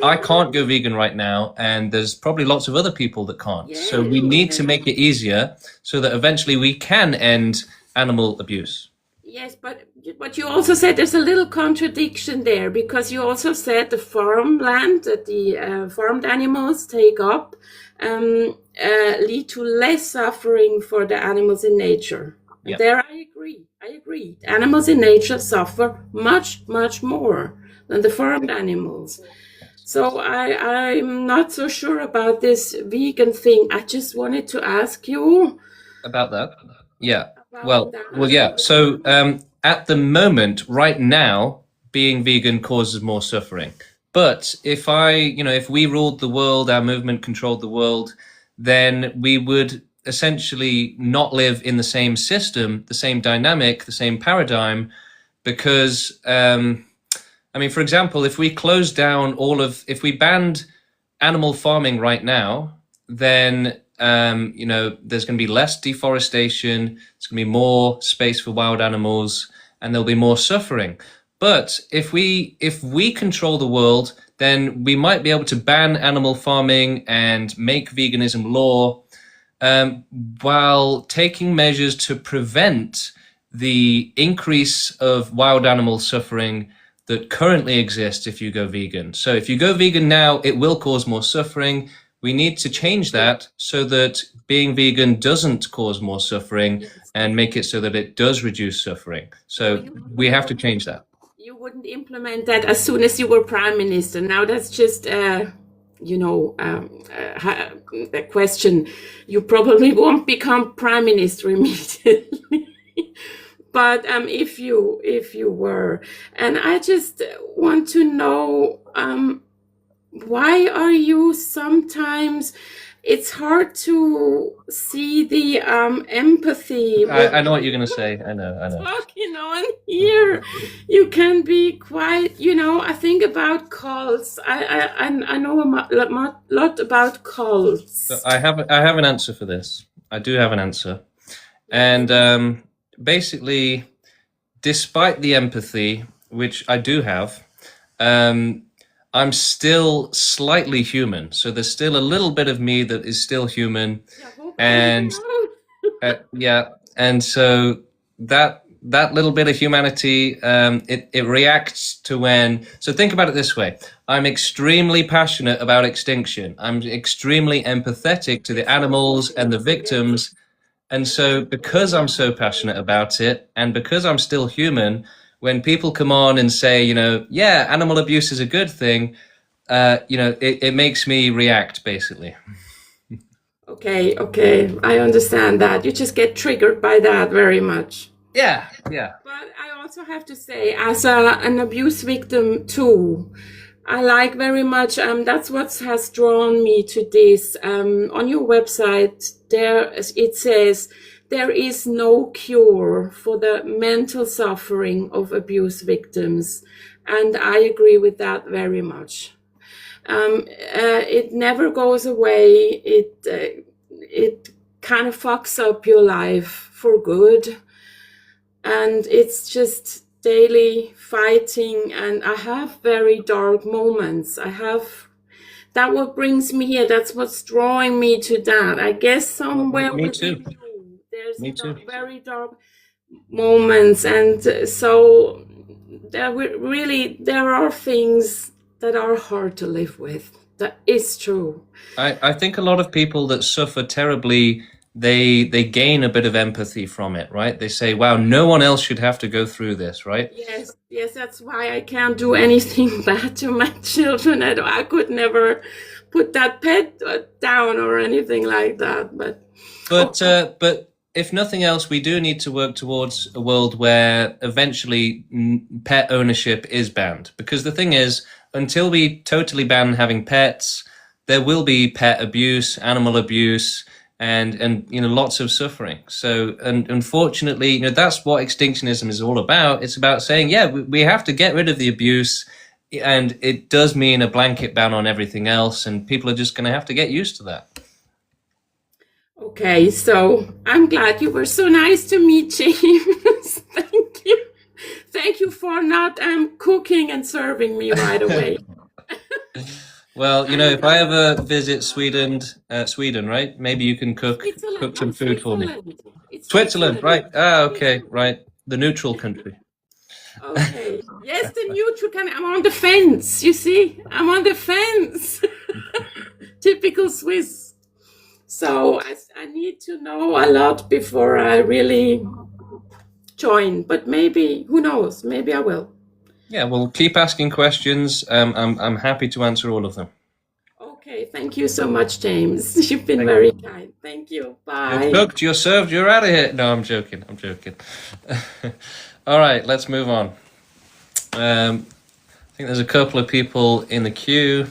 Speaker 1: I can't go vegan right now, and there's probably lots of other people that can't. So we need to make it easier so that eventually we can end animal abuse.
Speaker 6: Yes, but you also said there's a little contradiction there, because you also said the farmland that the farmed animals take up lead to less suffering for the animals in nature.
Speaker 1: Yeah.
Speaker 6: There I agree. Animals in nature suffer much, much more than the farmed animals. So I'm not so sure about this vegan thing. I just wanted to ask you
Speaker 1: about that. Yeah. Well, yeah. So at the moment, right now, being vegan causes more suffering. But if we ruled the world, our movement controlled the world, then we would essentially not live in the same system, the same dynamic, the same paradigm, because, for example, if we close down if we banned animal farming right now, then there's going to be less deforestation, there's going to be more space for wild animals, and there'll be more suffering. But if we control the world, then we might be able to ban animal farming and make veganism law, while taking measures to prevent the increase of wild animal suffering that currently exists if you go vegan. So if you go vegan now, it will cause more suffering. We need to change that so that being vegan doesn't cause more suffering, and make it so that it does reduce suffering. So we have to change that.
Speaker 6: You wouldn't implement that as soon as you were prime minister. Now that's just, a question. You probably won't become prime minister immediately. But if you were, and I just want to know, why are you sometimes it's hard to see the empathy.
Speaker 1: I know what you're going to say. I know.
Speaker 6: Talking on here, you can be quite, I think about cults. I know a lot about cults.
Speaker 1: So I have an answer for this. I do have an answer. And basically, despite the empathy, which I do have, I'm still slightly human. So there's still a little bit of me that is still human. And yeah, and so that little bit of humanity, it reacts to when. So think about it this way: I'm extremely passionate about extinction. I'm extremely empathetic to the animals and the victims, and so because I'm so passionate about it, and because I'm still human, when people come on and say, yeah, animal abuse is a good thing, it makes me react basically.
Speaker 6: Okay, I understand that. You just get triggered by that very much.
Speaker 1: Yeah.
Speaker 6: But I also have to say, as an abuse victim too, I like very much, that's what has drawn me to this. On your website, it says, there is no cure for the mental suffering of abuse victims. And I agree with that very much. It never goes away. It kind of fucks up your life for good. And it's just daily fighting. And I have very dark moments. That what brings me here. That's what's drawing me to that. I guess somewhere
Speaker 1: me too.
Speaker 6: There's very dark moments. And so there are things that are hard to live with. That is true.
Speaker 1: I think a lot of people that suffer terribly, they gain a bit of empathy from it, right? They say, wow, no one else should have to go through this, right?
Speaker 6: Yes, that's why I can't do anything bad to my children. I could never put that pet down or anything like that.
Speaker 1: But if nothing else, we do need to work towards a world where eventually pet ownership is banned. Because the thing is, until we totally ban having pets, there will be pet abuse, animal abuse, and lots of suffering. So, and unfortunately, that's what extinctionism is all about. It's about saying, yeah, we have to get rid of the abuse, and it does mean a blanket ban on everything else, and people are just going to have to get used to that.
Speaker 6: Okay, so I'm glad you were so nice to me, James. Thank you. Thank you for not cooking and serving me right away.
Speaker 1: Well, if I ever visit Sweden, right? Maybe you can cook some food for me. Switzerland, right? Okay, right. The neutral country.
Speaker 6: Okay. Yes, the neutral country. I'm on the fence. You see, I'm on the fence. Typical Swiss. So I need to know a lot before I really join. But maybe, who knows? Maybe I will.
Speaker 1: Yeah, well, keep asking questions. I'm happy to answer all of them.
Speaker 6: Okay, thank you so much, James. You've been very kind. Thank you. Bye.
Speaker 1: You're cooked, you're served, you're out of here. No, I'm joking. All right, let's move on. I think there's a couple of people in the queue.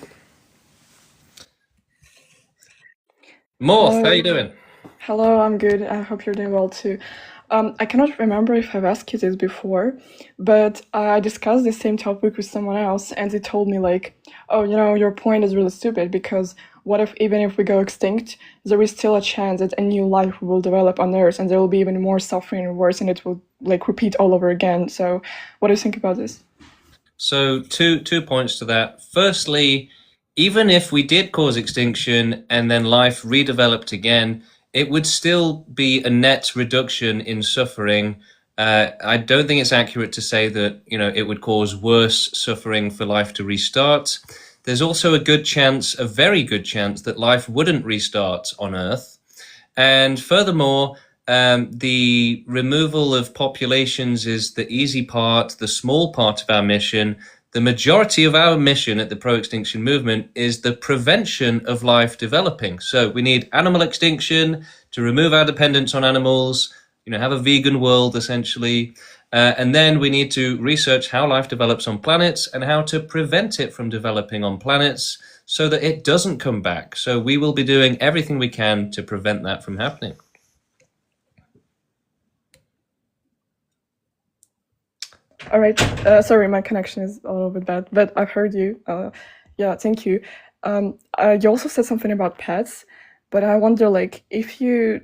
Speaker 1: Morth, how you doing?
Speaker 4: Hello, I'm good. I hope you're doing well too. I cannot remember if I've asked you this before, but I discussed the same topic with someone else, and they told me oh, your point is really stupid, because what if even if we go extinct, there is still a chance that a new life will develop on Earth, and there will be even more suffering and worse, and it will repeat all over again. So what do you think about this?
Speaker 1: So two points to that. Firstly, even if we did cause extinction and then life redeveloped again, it would still be a net reduction in suffering. I don't think it's accurate to say that, it would cause worse suffering for life to restart. There's also a very good chance that life wouldn't restart on Earth. And furthermore, the removal of populations is the easy part, the small part of our mission. The majority of our mission at the pro-extinction movement is the prevention of life developing. So we need animal extinction to remove our dependence on animals, have a vegan world essentially. And then we need to research how life develops on planets and how to prevent it from developing on planets so that it doesn't come back. So we will be doing everything we can to prevent that from happening.
Speaker 4: All right. Sorry, my connection is a little bit bad, but I've heard you. Yeah, thank you. You also said something about pets, but I wonder, like, if you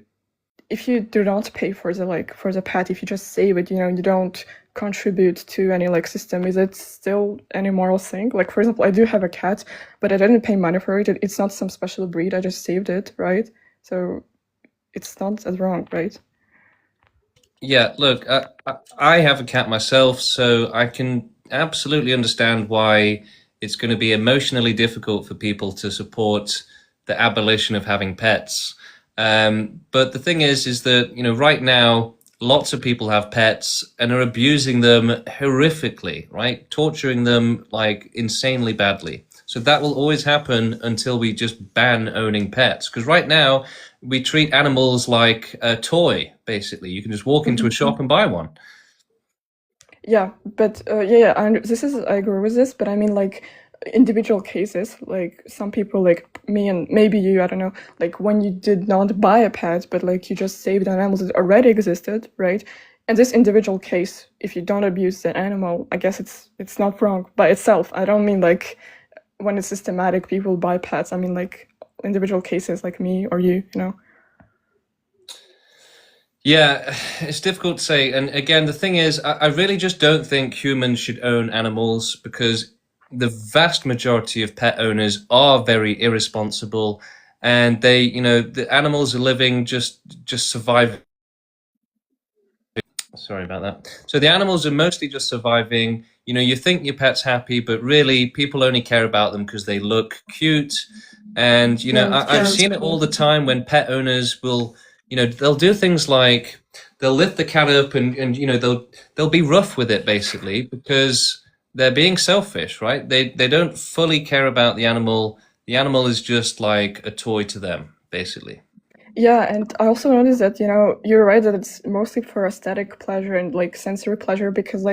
Speaker 4: do not pay for the pet, if you just save it, you don't contribute to any system, is it still any moral thing? Like, for example, I do have a cat, but I didn't pay money for it. It's not some special breed. I just saved it, right? So it's not as wrong, right?
Speaker 1: Yeah, look, I have a cat myself, so I can absolutely understand why it's going to be emotionally difficult for people to support the abolition of having pets. But the thing is that, right now, lots of people have pets and are abusing them horrifically, right? Torturing them insanely badly. So that will always happen until we just ban owning pets. Because right now, we treat animals like a toy, basically. You can just walk into a shop and buy one.
Speaker 4: Yeah, but yeah, I agree with this, but I mean, individual cases, some people like me and maybe you, I don't know, when you did not buy a pet, but you just saved animals that already existed, right? And this individual case, if you don't abuse the animal, I guess it's not wrong by itself. I don't mean when it's systematic, people buy pets. I mean individual cases like me or you,
Speaker 1: Yeah, it's difficult to say. And again, the thing is, I really just don't think humans should own animals because the vast majority of pet owners are very irresponsible, and the animals are living just surviving. Sorry about that. So the animals are mostly just surviving. You think your pet's happy, but really people only care about them because they look cute. And, I've seen it all the time when pet owners will, they'll do things like they'll lift the cat up and they'll be rough with it basically because they're being selfish, right? They don't fully care about the animal. The animal is just like a toy to them, basically.
Speaker 4: Yeah, and I also noticed that, you're right that it's mostly for aesthetic pleasure and sensory pleasure because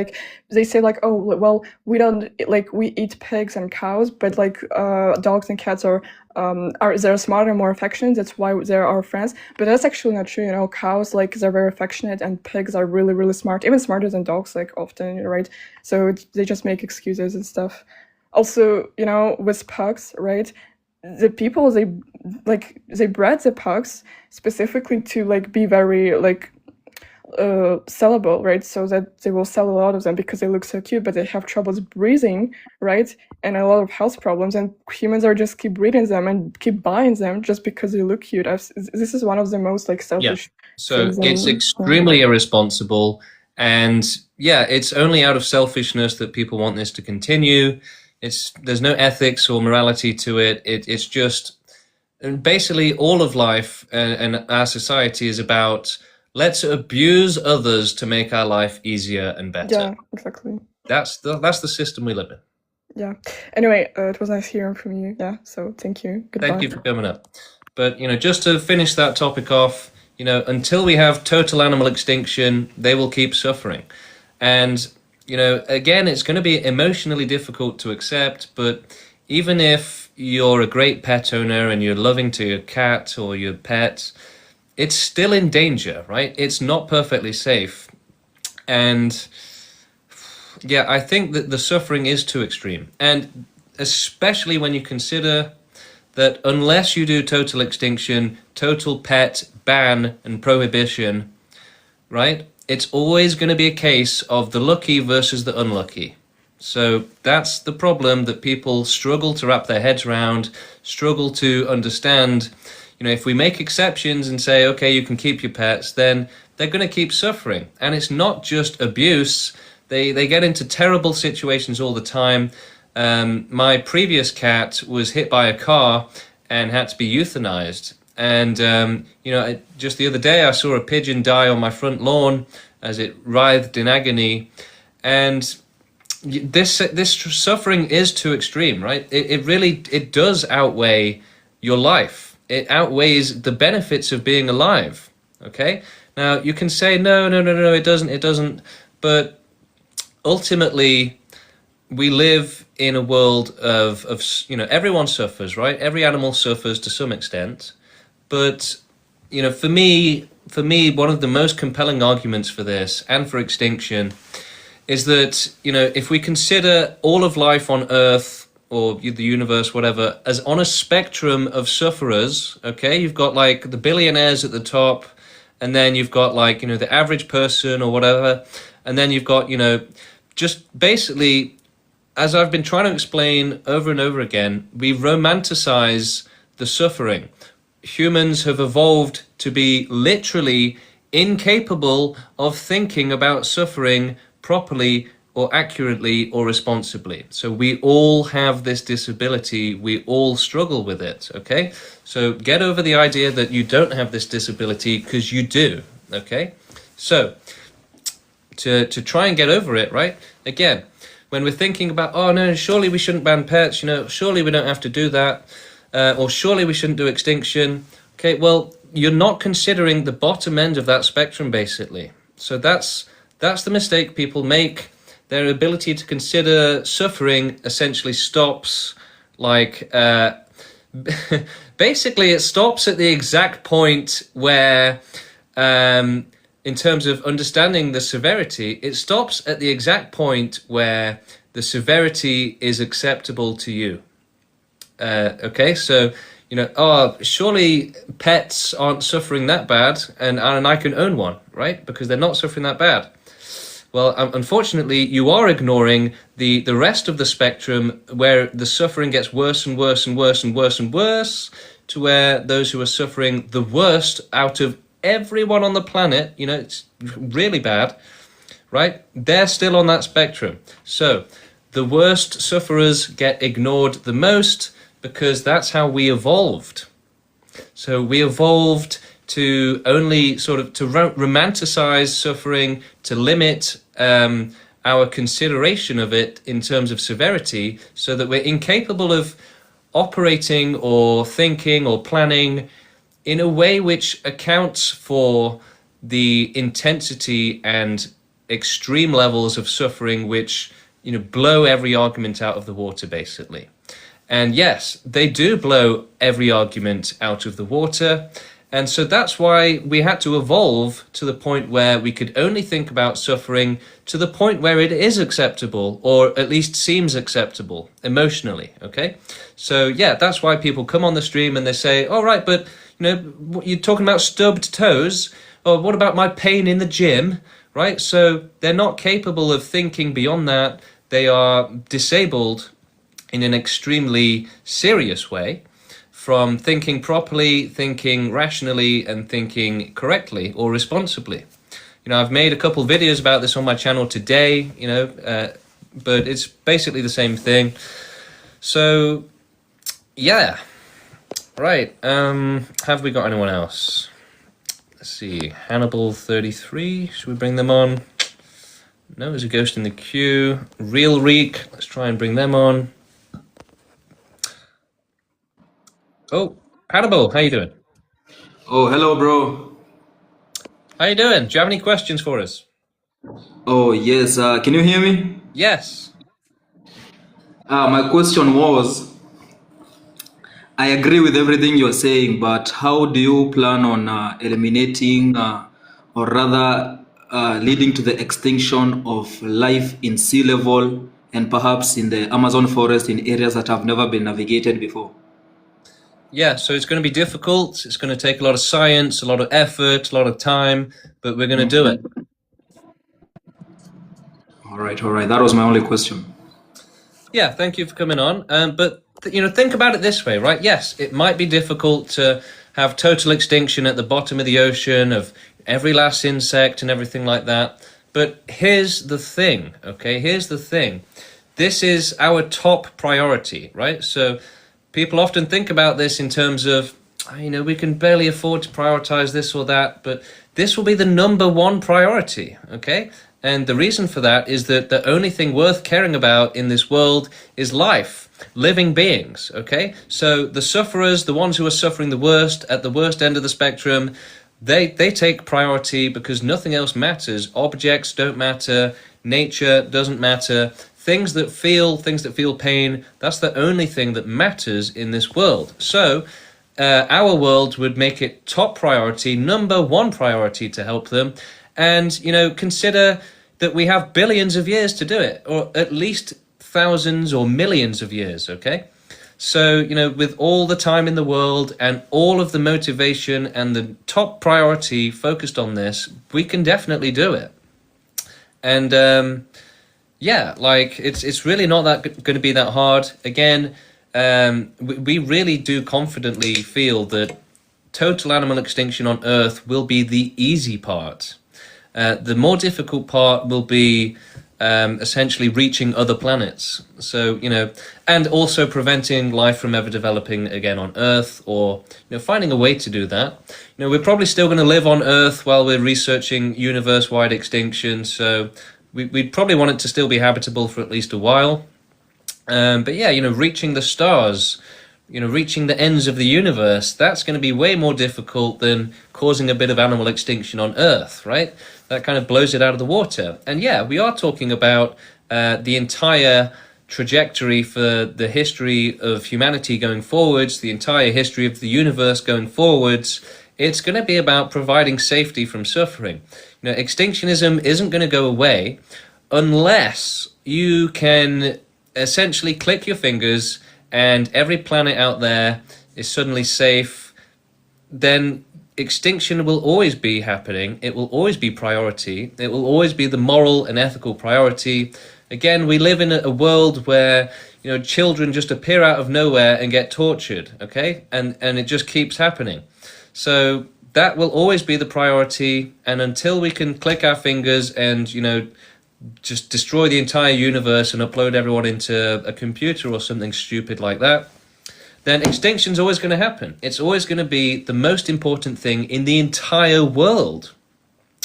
Speaker 4: they say oh, well, we don't we eat pigs and cows, but dogs and cats are they're smarter and more affectionate. That's why they're our friends. But that's actually not true. Cows they're very affectionate and pigs are really, really smart, even smarter than dogs often, right? So they just make excuses and stuff. Also, with pugs, right? The people they bred the pugs specifically to be very sellable, right? So that they will sell a lot of them because they look so cute, but they have troubles breathing, right? And a lot of health problems, and humans are just keep breeding them and keep buying them just because they look cute. This is one of the most selfish.
Speaker 1: Yeah. So it's extremely irresponsible, and yeah, it's only out of selfishness that people want this to continue. There's no ethics or morality to it. It's just basically all of life and our society is about let's abuse others to make our life easier and better.
Speaker 4: Yeah, exactly.
Speaker 1: That's the system we live in.
Speaker 4: Yeah. Anyway, it was nice hearing from you. Yeah. So thank you. Goodbye.
Speaker 1: Thank you for coming up. But just to finish that topic off, until we have total animal extinction, they will keep suffering, and again, it's going to be emotionally difficult to accept, but even if you're a great pet owner and you're loving to your cat or your pet, it's still in danger, right? It's not perfectly safe. And yeah, I think that the suffering is too extreme. And especially when you consider that unless you do total extinction, total pet ban and prohibition, right? It's always going to be a case of the lucky versus the unlucky. So that's the problem that people struggle to wrap their heads around, struggle to understand. If we make exceptions and say, okay, you can keep your pets, then they're going to keep suffering. And it's not just abuse. They get into terrible situations all the time. My previous cat was hit by a car and had to be euthanized. And, just the other day I saw a pigeon die on my front lawn as it writhed in agony. And this suffering is too extreme, right? It really does outweigh your life. It outweighs the benefits of being alive, okay? Now, you can say, no, it doesn't. But ultimately, we live in a world of everyone suffers, right? Every animal suffers to some extent. But, for me, one of the most compelling arguments for this and for extinction is that, if we consider all of life on Earth or the universe, whatever, as on a spectrum of sufferers, okay, you've got like the billionaires at the top, and then you've got like, the average person or whatever, and then you've got, just basically, as I've been trying to explain over and over again, we romanticize the suffering. Humans have evolved to be literally incapable of thinking about suffering properly or accurately or responsibly. So we all have this disability. We all struggle with it, okay? So get over the idea that you don't have this disability, because you do, okay? So to try and get over it, right? Again, when we're thinking about, oh no, surely we shouldn't ban pets, surely we don't have to do that, or surely we shouldn't do extinction. Okay, well, you're not considering the bottom end of that spectrum, basically. So that's the mistake people make. Their ability to consider suffering essentially stops, basically it stops at the exact point where, in terms of understanding the severity, it stops at the exact point where the severity is acceptable to you. Okay, so, surely pets aren't suffering that bad, and I can own one, right? Because they're not suffering that bad. Well, unfortunately, you are ignoring the rest of the spectrum where the suffering gets worse and worse and worse and worse and worse, to where those who are suffering the worst out of everyone on the planet, it's really bad, right? They're still on that spectrum. So the worst sufferers get ignored the most, because that's how we evolved. So we evolved to only to romanticize suffering, to limit our consideration of it in terms of severity, so that we're incapable of operating or thinking or planning in a way which accounts for the intensity and extreme levels of suffering which, blow every argument out of the water, basically. And yes, they do blow every argument out of the water. And so that's why we had to evolve to the point where we could only think about suffering to the point where it is acceptable, or at least seems acceptable emotionally, okay? So yeah, that's why people come on the stream and they say, all right, but you're talking about stubbed toes, or what about my pain in the gym, right? So they're not capable of thinking beyond that. They are disabled in an extremely serious way from thinking properly, thinking rationally, and thinking correctly or responsibly. I've made a couple videos about this on my channel today, but it's basically the same thing. So, yeah. Right, have we got anyone else? Let's see, Hannibal33, should we bring them on? No, there's a ghost in the queue. Real Reek, let's try and bring them on. Oh, Hannibal, how you doing?
Speaker 7: Oh, hello, bro.
Speaker 1: How you doing? Do you have any questions for us?
Speaker 7: Oh, yes. Can you hear me?
Speaker 1: Yes.
Speaker 7: My question was, I agree with everything you're saying, but how do you plan on eliminating, or rather leading to the extinction of life in sea level and perhaps in the Amazon forest in areas that have never been navigated before?
Speaker 1: Yeah, so it's going to be difficult. It's going to take a lot of science, a lot of effort, a lot of time, but we're going to do it.
Speaker 7: All right. That was my only question.
Speaker 1: Yeah, thank you for coming on. But think about it this way, right? Yes, it might be difficult to have total extinction at the bottom of the ocean of every last insect and everything like that. But here's the thing, okay? Here's the thing. This is our top priority, right? So people often think about this in terms of, we can barely afford to prioritize this or that, but this will be the number one priority, okay? And the reason for that is that the only thing worth caring about in this world is life, living beings, okay? So the sufferers, the ones who are suffering the worst, at the worst end of the spectrum, they take priority because nothing else matters. Objects don't matter. Nature doesn't matter. things that feel pain, that's the only thing that matters in this world. So our world would make it top priority, number one priority to help them. And, consider that we have billions of years to do it, or at least thousands or millions of years, okay? So, with all the time in the world and all of the motivation and the top priority focused on this, we can definitely do it. And, it's really not going to be that hard. Again, we really do confidently feel that total animal extinction on Earth will be the easy part. The more difficult part will be essentially reaching other planets. So, and also preventing life from ever developing again on Earth, or, finding a way to do that. We're probably still going to live on Earth while we're researching universe-wide extinction. So we'd probably want it to still be habitable for at least a while. But yeah, reaching the stars, reaching the ends of the universe, that's going to be way more difficult than causing a bit of animal extinction on Earth, right? That kind of blows it out of the water. And yeah, we are talking about the entire trajectory for the history of humanity going forwards, the entire history of the universe going forwards. It's going to be about providing safety from suffering. Extinctionism isn't going to go away unless you can essentially click your fingers and every planet out there is suddenly safe. Then extinction will always be happening. It will always be priority. It will always be the moral and ethical priority. Again, we live in a world where, children just appear out of nowhere and get tortured, okay? And it just keeps happening. So that will always be the priority. And until we can click our fingers and, just destroy the entire universe and upload everyone into a computer or something stupid like that, then extinction's always going to happen. It's always going to be the most important thing in the entire world.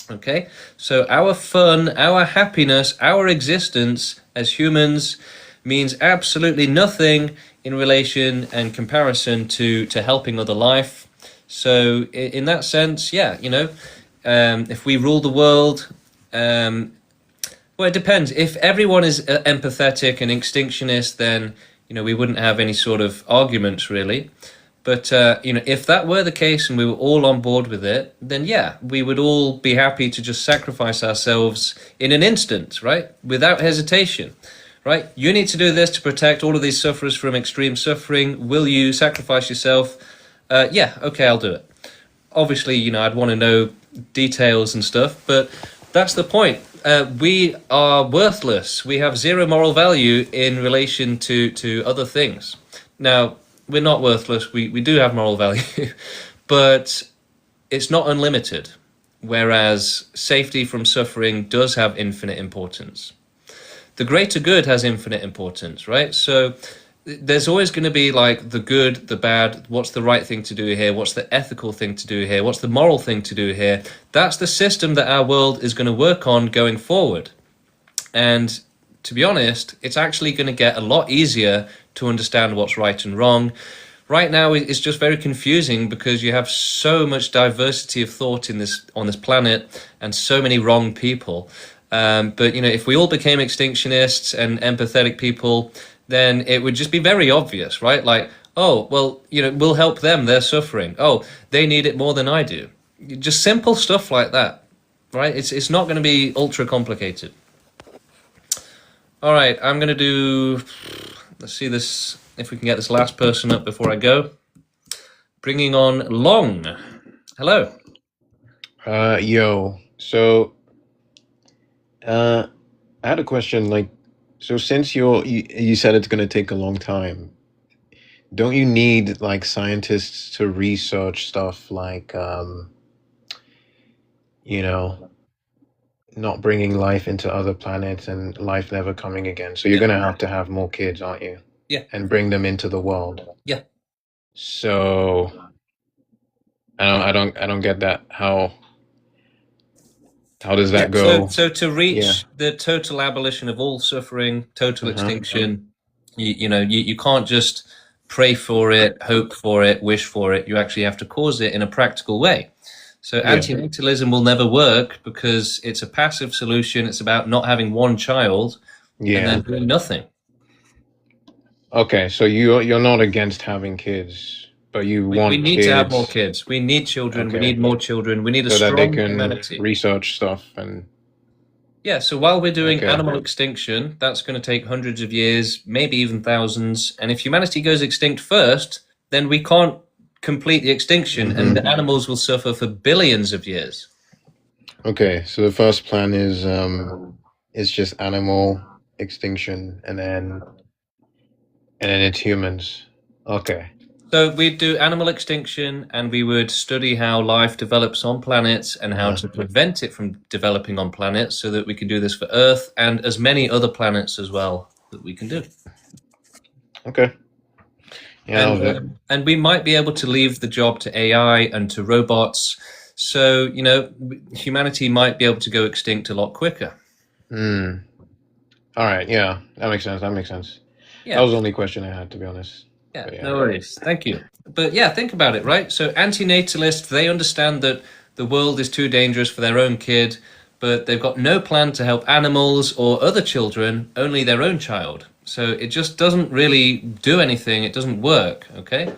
Speaker 1: Okay? So our fun, our happiness, our existence as humans means absolutely nothing in relation and comparison to helping other life. So in that sense, yeah, if we rule the world, well, it depends. If everyone is empathetic and extinctionist, then, we wouldn't have any sort of arguments, really. But, if that were the case and we were all on board with it, then, yeah, we would all be happy to just sacrifice ourselves in an instant, right? Without hesitation, right? You need to do this to protect all of these sufferers from extreme suffering. Will you sacrifice yourself? Yeah, okay, I'll do it. Obviously, I'd want to know details and stuff, but that's the point. We are worthless. We have zero moral value in relation to other things. Now, we're not worthless. We do have moral value, but it's not unlimited. Whereas safety from suffering does have infinite importance. The greater good has infinite importance, right? So there's always going to be like the good, the bad, what's the right thing to do here, what's the ethical thing to do here, what's the moral thing to do here. That's the system that our world is going to work on going forward. And to be honest, it's actually going to get a lot easier to understand what's right and wrong. Right now, it's just very confusing because you have so much diversity of thought on this planet and so many wrong people. But, if we all became extinctionists and empathetic people, then it would just be very obvious, right? Like, oh, well, we'll help them, they're suffering. Oh, they need it more than I do. Just simple stuff like that, right? It's not going to be ultra complicated. All right, I'm going to do, let's see this, if we can get this last person up before I go. Bringing on Long. Hello.
Speaker 2: Yo. So, I had a question, so since you said it's going to take a long time, don't you need scientists to research stuff not bringing life into other planets and life never coming again? So you're going to have more kids, aren't you?
Speaker 1: Yeah.
Speaker 2: And bring them into the world.
Speaker 1: Yeah.
Speaker 2: So I don't get that. How does that go?
Speaker 1: So to reach the total abolition of all suffering, total extinction, you can't just pray for it, hope for it, wish for it. You actually have to cause it in a practical way. So antinatalism will never work because it's a passive solution. It's about not having one child. and then
Speaker 2: Yeah.
Speaker 1: doing nothing.
Speaker 2: Okay, so you're not against having kids, but you
Speaker 1: We
Speaker 2: want
Speaker 1: need to have more
Speaker 2: kids,
Speaker 1: kids. We need children. We
Speaker 2: okay,
Speaker 1: need more children. We need a
Speaker 2: so that they
Speaker 1: strong
Speaker 2: can
Speaker 1: humanity.
Speaker 2: research stuff and
Speaker 1: Yeah, so while we're doing
Speaker 2: okay.
Speaker 1: animal extinction, that's going to take hundreds of years, maybe even thousands. And if humanity goes extinct first, then we can't complete the extinction, and the animals will suffer for billions of years.
Speaker 2: Okay, so the first plan is just animal extinction, and then it's humans. Okay.
Speaker 1: So we'd do animal extinction, and we would study how life develops on planets and how to prevent it from developing on planets, so that we can do this for Earth and as many other planets as well that we can do.
Speaker 2: Okay. Yeah,
Speaker 1: and we might be able to leave the job to AI and to robots. So, humanity might be able to go extinct a lot quicker.
Speaker 2: All right. Yeah, that makes sense.
Speaker 1: Yeah.
Speaker 2: That was the only question I had, to be honest.
Speaker 1: Yeah, no worries. Thank you. But yeah, think about it, right? So anti-natalists, they understand that the world is too dangerous for their own kid, but they've got no plan to help animals or other children, only their own child. So it just doesn't really do anything. It doesn't work, okay?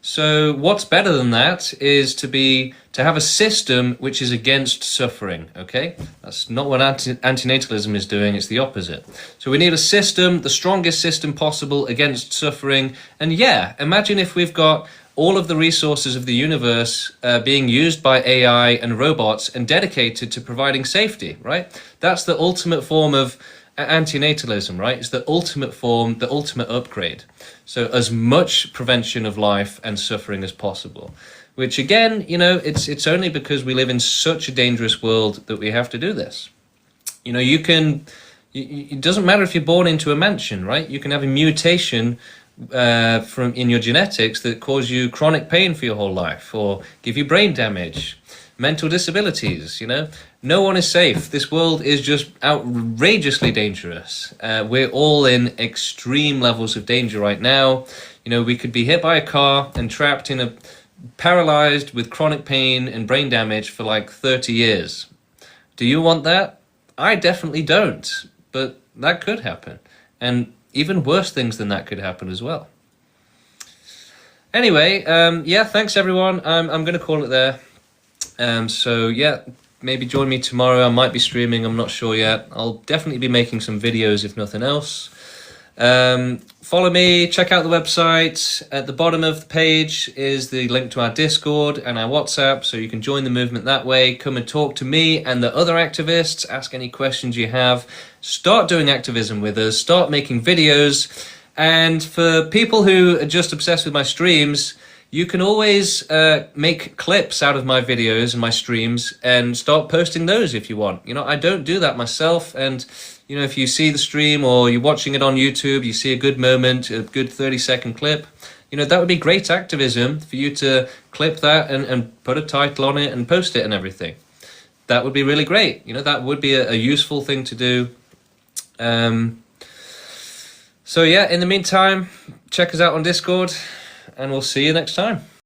Speaker 1: So what's better than that is to have a system which is against suffering, okay? That's not what antinatalism is doing, it's the opposite. So we need a system, the strongest system possible against suffering. And yeah, imagine if we've got all of the resources of the universe being used by AI and robots and dedicated to providing safety, right? That's the ultimate form of antinatalism, right? It's the ultimate form, the ultimate upgrade. So as much prevention of life and suffering as possible, which again, it's only because we live in such a dangerous world that we have to do this. It doesn't matter if you're born into a mansion, right? You can have a mutation in your genetics that cause you chronic pain for your whole life, or give you brain damage, mental disabilities. No one is safe. This world is just outrageously dangerous. We're all in extreme levels of danger right now. We could be hit by a car and trapped paralyzed with chronic pain and brain damage for like 30 years. Do you want that? I definitely don't, but that could happen. And even worse things than that could happen as well. Anyway, yeah, thanks everyone. I'm going to call it there. So yeah, maybe join me tomorrow. I might be streaming, I'm not sure yet. I'll definitely be making some videos if nothing else. Follow me, check out the website. At the bottom of the page is the link to our Discord and our WhatsApp, so you can join the movement that way. Come and talk to me and the other activists, ask any questions you have. Start doing activism with us, start making videos. And for people who are just obsessed with my streams, you can always make clips out of my videos and my streams and start posting those if you want. I don't do that myself, and if you see the stream or you're watching it on YouTube, you see a good moment, a good 30-second clip, that would be great activism for you to clip that and put a title on it and post it and everything. That would be really great. That would be a useful thing to do. So yeah, in the meantime, check us out on Discord, and we'll see you next time.